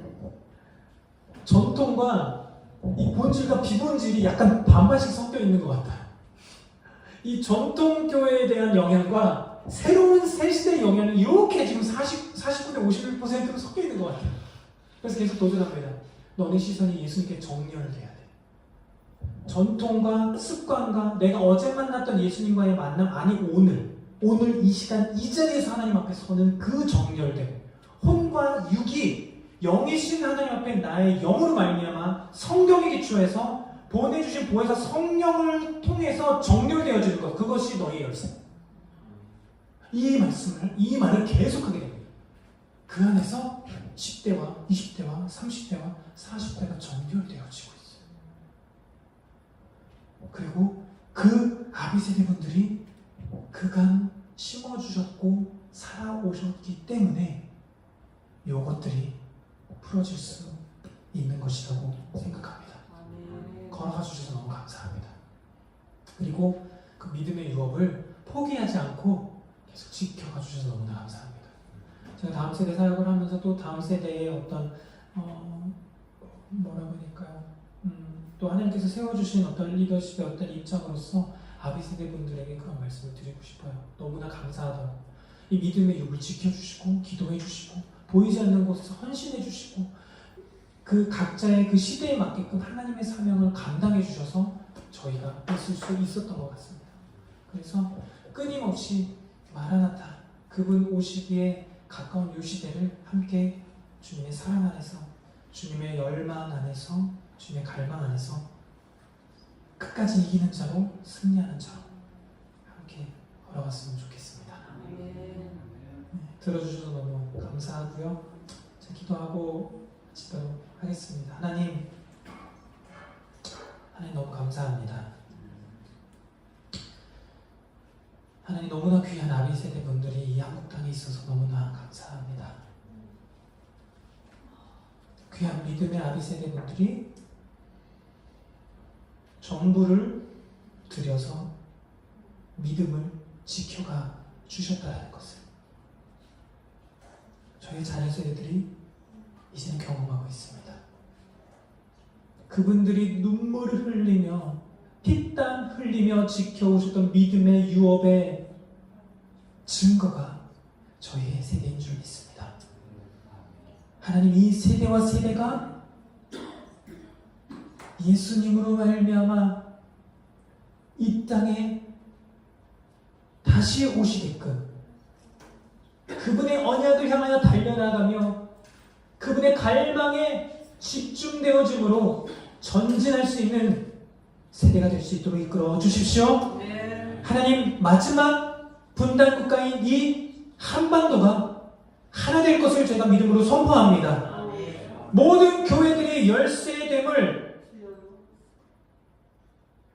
전통과 이 본질과 비본질이 약간 반반씩 섞여 있는 것 같아요. 이 전통교회에 대한 영향과 새로운 새 시대의 영향이 이렇게 지금 49대 51%로 섞여 있는 것 같아요. 그래서 계속 도전합니다. 너네 시선이 예수님께 정렬돼야 돼. 전통과 습관과 내가 어제 만났던 예수님과의 만남, 아니 오늘 이 시간 이 자리에서 하나님 앞에 서는 그 정렬됨, 혼과 육이 영이신 하나님 앞에 나의 영으로 말미암아 성경에 기초해서 보내주신 보혜사 성령을 통해서 정렬되어지는 것, 그것이 너의 열쇠. 이 말을 계속하게 됩니다. 그 안에서 10대와 20대와 30대와 40대가 정렬되어지고 있어요. 그리고 그 아비 세대분들이 그간 심어주셨고 살아오셨기 때문에 요것들이 풀어질 수 있는 것이라고 생각합니다. 걸어가 주셔서 너무 감사합니다. 그리고 그 믿음의 유업을 포기하지 않고 계속 지켜가 주셔서 너무나 감사합니다. 제가 다음 세대 사역을 하면서 또 다음 세대의 어떤 뭐라고 할까요? 또 하나님께서 세워주신 어떤 리더십의 어떤 입장으로서 아비 세대 분들에게 그런 말씀을 드리고 싶어요. 너무나 감사하다고 이 믿음의 유업을 지켜주시고 기도해 주시고 보이지 않는 곳에서 헌신해 주시고 그 각자의 그 시대에 맞게끔 하나님의 사명을 감당해 주셔서 저희가 있을 수 있었던 것 같습니다. 그래서 끊임없이 마라나타 그분 오시기에 가까운 요 시대를 함께 주님의 사랑 안에서 주님의 열망 안에서 주님의 갈망 안에서 끝까지 이기는 자로 승리하는 자로 함께 걸어갔으면 좋겠습니다. 네, 들어주셔서 너무 감사하고요. 자, 기도하고 마치도록 하겠습니다. 하나님 너무 감사합니다. 하나님 너무나 귀한 아비 세대 분들이 이 한국 땅에 있어서 너무나 감사합니다. 귀한 믿음의 아비 세대 분들이 전부를 들여서 믿음을 지켜가 주셨다는 것을 저희 자녀 세대들이 이제는 경험하고 있습니다. 그분들이 눈물을 흘리며 피땀 흘리며 지켜오셨던 믿음의 유업의 증거가 저희의 세대인 줄 믿습니다. 하나님 이 세대와 세대가 예수님으로 말미암아 이 땅에 다시 오시게끔 그분의 언약을 향하여 달려나가며 그분의 갈망에 집중되어짐으로 전진할 수 있는 세대가 될 수 있도록 이끌어 주십시오. 하나님 마지막 분단 국가인 이 한반도가 하나 될 것을 제가 믿음으로 선포합니다. 모든 교회들의 열세됨을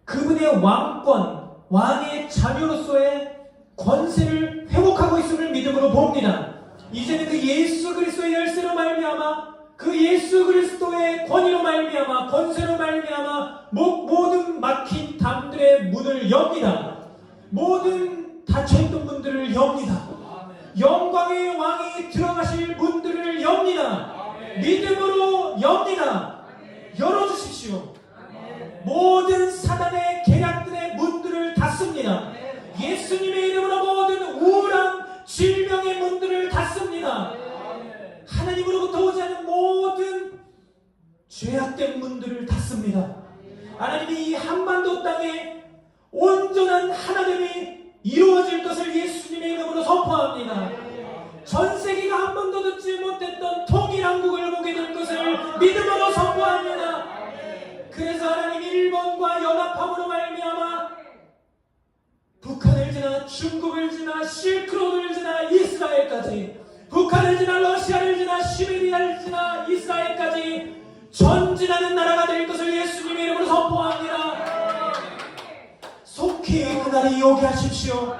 그분의 왕권, 왕의 자녀로서의 권세를 회복하고 있음을 믿음으로 봅니다. 이제는 그 예수 그리스도의 열쇠로 말미암아 그 예수 그리스도의 권위로 말미암아 권세로 말미암아 모든 막힌 담들의 문을 엽니다. 모든 닫혀있던 문들을 엽니다. 영광의 왕이 들어가실 문들을 엽니다. 믿음으로 엽니다. 열어주십시오. 모든 사단의 계략들의 문들을 닫습니다. 예수님의 이름으로 모든 우울한 질병의 문들을 닫습니다. 하나님으로부터 오지 않은 모든 죄악된 문들을 닫습니다. 하나님이 이 한반도 땅에 온전한 하나됨이 이루어질 것을 예수님의 이름으로 선포합니다. 전 세계가 한 번도 듣지 못했던 통일한국을 보게 될 것을 믿음으로 선포합니다. 그래서 하나님 일본과 연합함으로 말미암아 북한을 지나 중국을 지나 실크로드를 지나 이스라엘까지 북한을 지나 러시아를 지나 시베리아를 지나 이스라엘까지 전진하는 나라가 될 것을 예수님의 이름으로 선포합니다. 속히 그날이 오게 하십시오.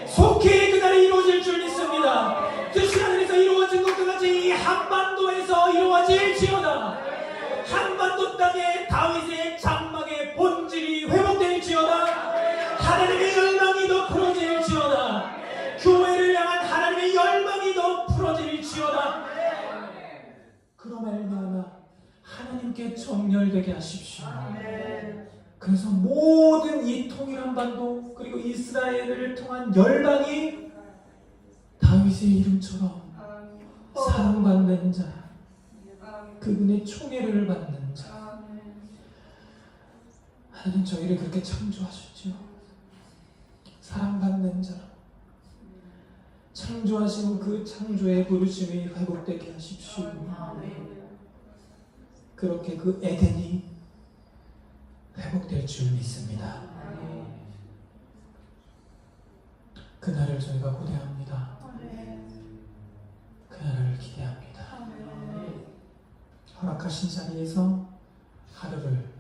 속히 그날이 이루어질 줄 믿습니다. 뜻이 하늘에서 이루어진 것과 같이 이 한반도에서 이루어질지어다. 한반도 땅에 다윗의 장막의 본질이 회복될지어다. 하나님의 열망이 더 풀어질지어다. 교회를 향한 하나님의 열망이 더 풀어질지어다. 그로 말미암아 하나님께 정렬되게 하십시오. 그래서 모든 이 통일한 반도 그리고 이스라엘을 통한 열방이 다윗의 이름처럼 사랑받는 자, 그분의 총애를 받는 자. 하나님 저희를 그렇게 창조하셨죠. 사랑받는 자로 창조하신 그 창조의 부르심이 회복되게 하십시오. 그렇게 그 에덴이 회복될 줄 믿습니다. 그날을 저희가 고대합니다. 그날을 기대합니다. 허락하신 자리에서 하루를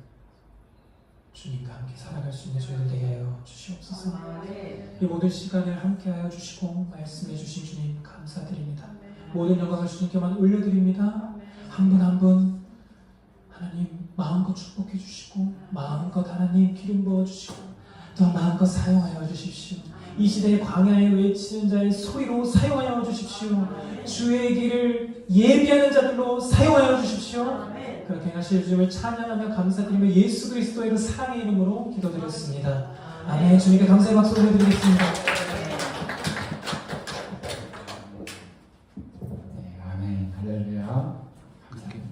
주님과 함께 살아갈 수 있는 저희들 되게 하여 주시옵소서. 이 모든 시간을 함께하여 주시고 말씀해 주신 주님 감사드립니다. 모든 영광을 주님께만 올려드립니다. 한 분 한 분 하나님 마음껏 축복해 주시고 마음껏 하나님 기름 부어 주시고 또 마음껏 사용하여 주십시오. 이 시대의 광야에 외치는 자의 소리로 사용하여 주십시오. 주의 길을 예비하는 자들로 사용하여 주십시오. 그렇게 하실 주님을 찬양하며 감사드리며 예수 그리스도의 그 사랑의 이름으로 기도드렸습니다. 아멘. 주님께 감사의 박수 올려드리겠습니다. 네, 아멘. 할렐루야. 감사합니다.